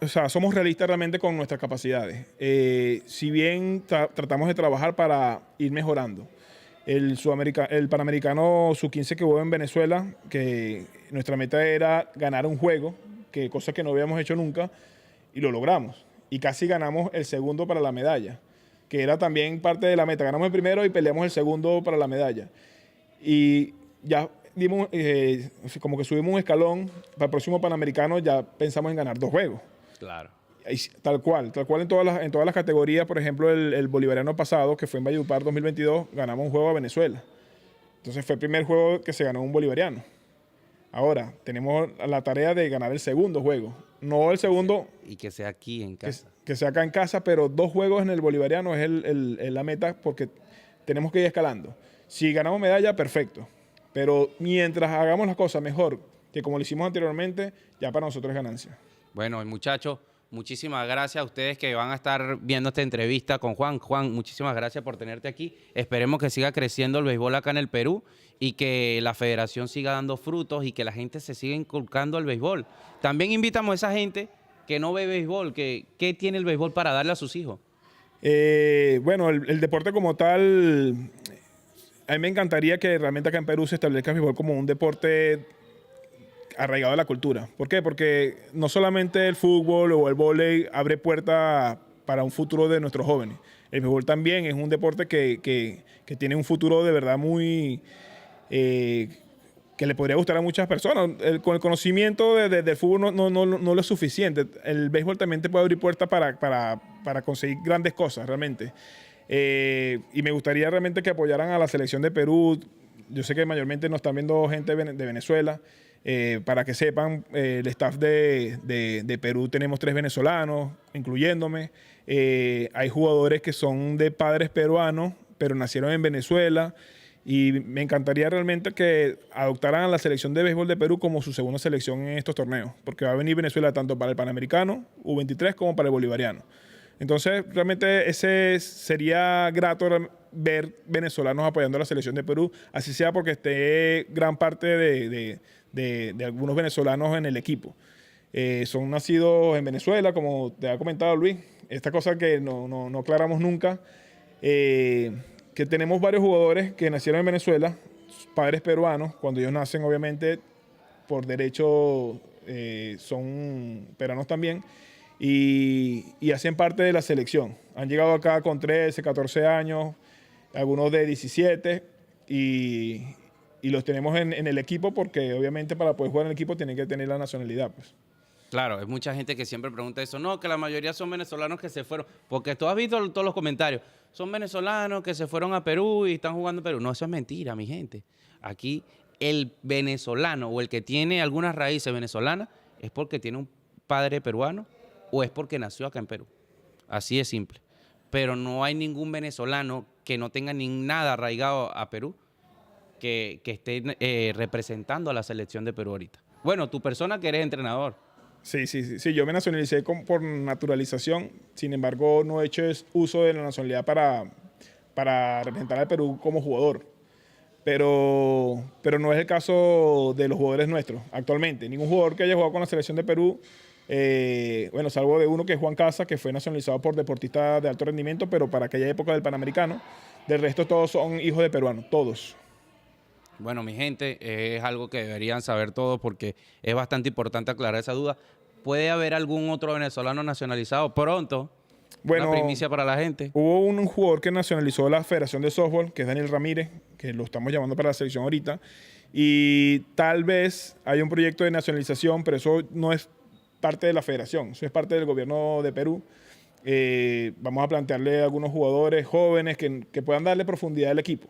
o sea, somos realistas realmente con nuestras capacidades. Si bien tratamos de trabajar para ir mejorando. El Panamericano Sub-15 que hubo en Venezuela, que nuestra meta era ganar un juego, cosa que no habíamos hecho nunca, y lo logramos. Y casi ganamos el segundo para la medalla, que era también parte de la meta. Ganamos el primero y peleamos el segundo para la medalla. Y ya dimos, como que subimos un escalón. Para el próximo Panamericano ya pensamos en ganar 2 juegos. Claro. Tal cual en todas las categorías. Por ejemplo, el bolivariano pasado, que fue en Valledupar 2022, ganamos un juego a Venezuela. Entonces fue el primer juego que se ganó un bolivariano. Ahora, tenemos la tarea de ganar el segundo juego. No el segundo... Y que sea aquí en casa. Que sea acá en casa, pero 2 juegos en el bolivariano es la meta, porque tenemos que ir escalando. Si ganamos medalla, perfecto. Pero mientras hagamos las cosas mejor que como lo hicimos anteriormente, ya para nosotros es ganancia. Bueno, muchachos, muchísimas gracias a ustedes que van a estar viendo esta entrevista con Juan. Juan, muchísimas gracias por tenerte aquí. Esperemos que siga creciendo el béisbol acá en el Perú y que la federación siga dando frutos y que la gente se siga inculcando al béisbol. También invitamos a esa gente que no ve béisbol, ¿qué tiene el béisbol para darle a sus hijos? Bueno, el deporte como tal, a mí me encantaría que realmente acá en Perú se establezca el béisbol como un deporte arraigado a la cultura. ¿Por qué? Porque no solamente el fútbol o el vóley abre puertas para un futuro de nuestros jóvenes. El béisbol también es un deporte que tiene un futuro de verdad muy... que le podría gustar a muchas personas. Con el conocimiento del fútbol no lo es suficiente. El béisbol también te puede abrir puertas para conseguir grandes cosas, realmente. Y me gustaría realmente que apoyaran a la selección de Perú. Yo sé que mayormente nos están viendo gente de Venezuela. Para que sepan, el staff de Perú tenemos 3 venezolanos, incluyéndome. Hay jugadores que son de padres peruanos, pero nacieron en Venezuela. Y me encantaría realmente que adoptaran a la selección de béisbol de Perú como su segunda selección en estos torneos, porque va a venir Venezuela tanto para el Panamericano, U23, como para el Bolivariano. Entonces, realmente ese sería grato ver venezolanos apoyando a la selección de Perú, así sea porque esté gran parte de algunos venezolanos en el equipo. Son nacidos en Venezuela, como te ha comentado Luis, esta cosa que no aclaramos nunca, que tenemos varios jugadores que nacieron en Venezuela, padres peruanos, cuando ellos nacen obviamente por derecho son peruanos también, y hacen parte de la selección. Han llegado acá con 13, 14 años, algunos de 17, y los tenemos en el equipo porque obviamente para poder jugar en el equipo tienen que tener la nacionalidad, pues. Claro, hay mucha gente que siempre pregunta eso. No, que la mayoría son venezolanos que se fueron. Porque tú has visto todos los comentarios. Son venezolanos que se fueron a Perú y están jugando en Perú. No, eso es mentira, mi gente. Aquí el venezolano o el que tiene algunas raíces venezolanas es porque tiene un padre peruano o es porque nació acá en Perú. Así de simple. Pero no hay ningún venezolano que no tenga ni nada arraigado a Perú que esté representando a la selección de Perú ahorita. Bueno, tu persona que eres entrenador. Sí, yo me nacionalicé por naturalización, sin embargo no he hecho uso de la nacionalidad para representar al Perú como jugador, pero no es el caso de los jugadores nuestros actualmente. Ningún jugador que haya jugado con la selección de Perú, bueno, salvo de uno que es Juan Casa, que fue nacionalizado por deportista de alto rendimiento, pero para aquella época del Panamericano, del resto todos son hijos de peruanos, todos. Bueno, mi gente, es algo que deberían saber todos porque es bastante importante aclarar esa duda. ¿Puede haber algún otro venezolano nacionalizado pronto? Bueno, una primicia para la gente. Hubo un jugador que nacionalizó la Federación de Softball, que es Daniel Ramírez, que lo estamos llamando para la selección ahorita. Y tal vez hay un proyecto de nacionalización, pero eso no es parte de la federación, eso es parte del gobierno de Perú. Vamos a plantearle a algunos jugadores jóvenes que puedan darle profundidad al equipo.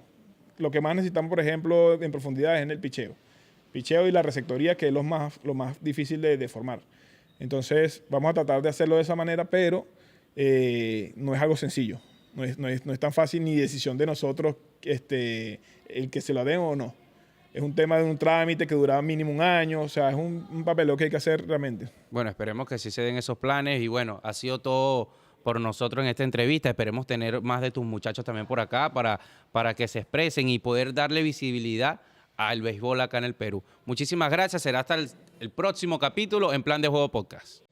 Lo que más necesitamos, por ejemplo, en profundidad es en el picheo. Picheo y la receptoría, que es lo más difícil de formar. Entonces, vamos a tratar de hacerlo de esa manera, pero no es algo sencillo. No es tan fácil ni decisión de nosotros el que se lo den o no. Es un tema de un trámite que dura mínimo 1 año. O sea, es un papeleo que hay que hacer realmente. Bueno, esperemos que sí se den esos planes. Y bueno, ha sido todo por nosotros en esta entrevista. Esperemos tener más de tus muchachos también por acá para que se expresen y poder darle visibilidad al béisbol acá en el Perú. Muchísimas gracias. Será hasta el próximo capítulo en Plan de Juego Podcast.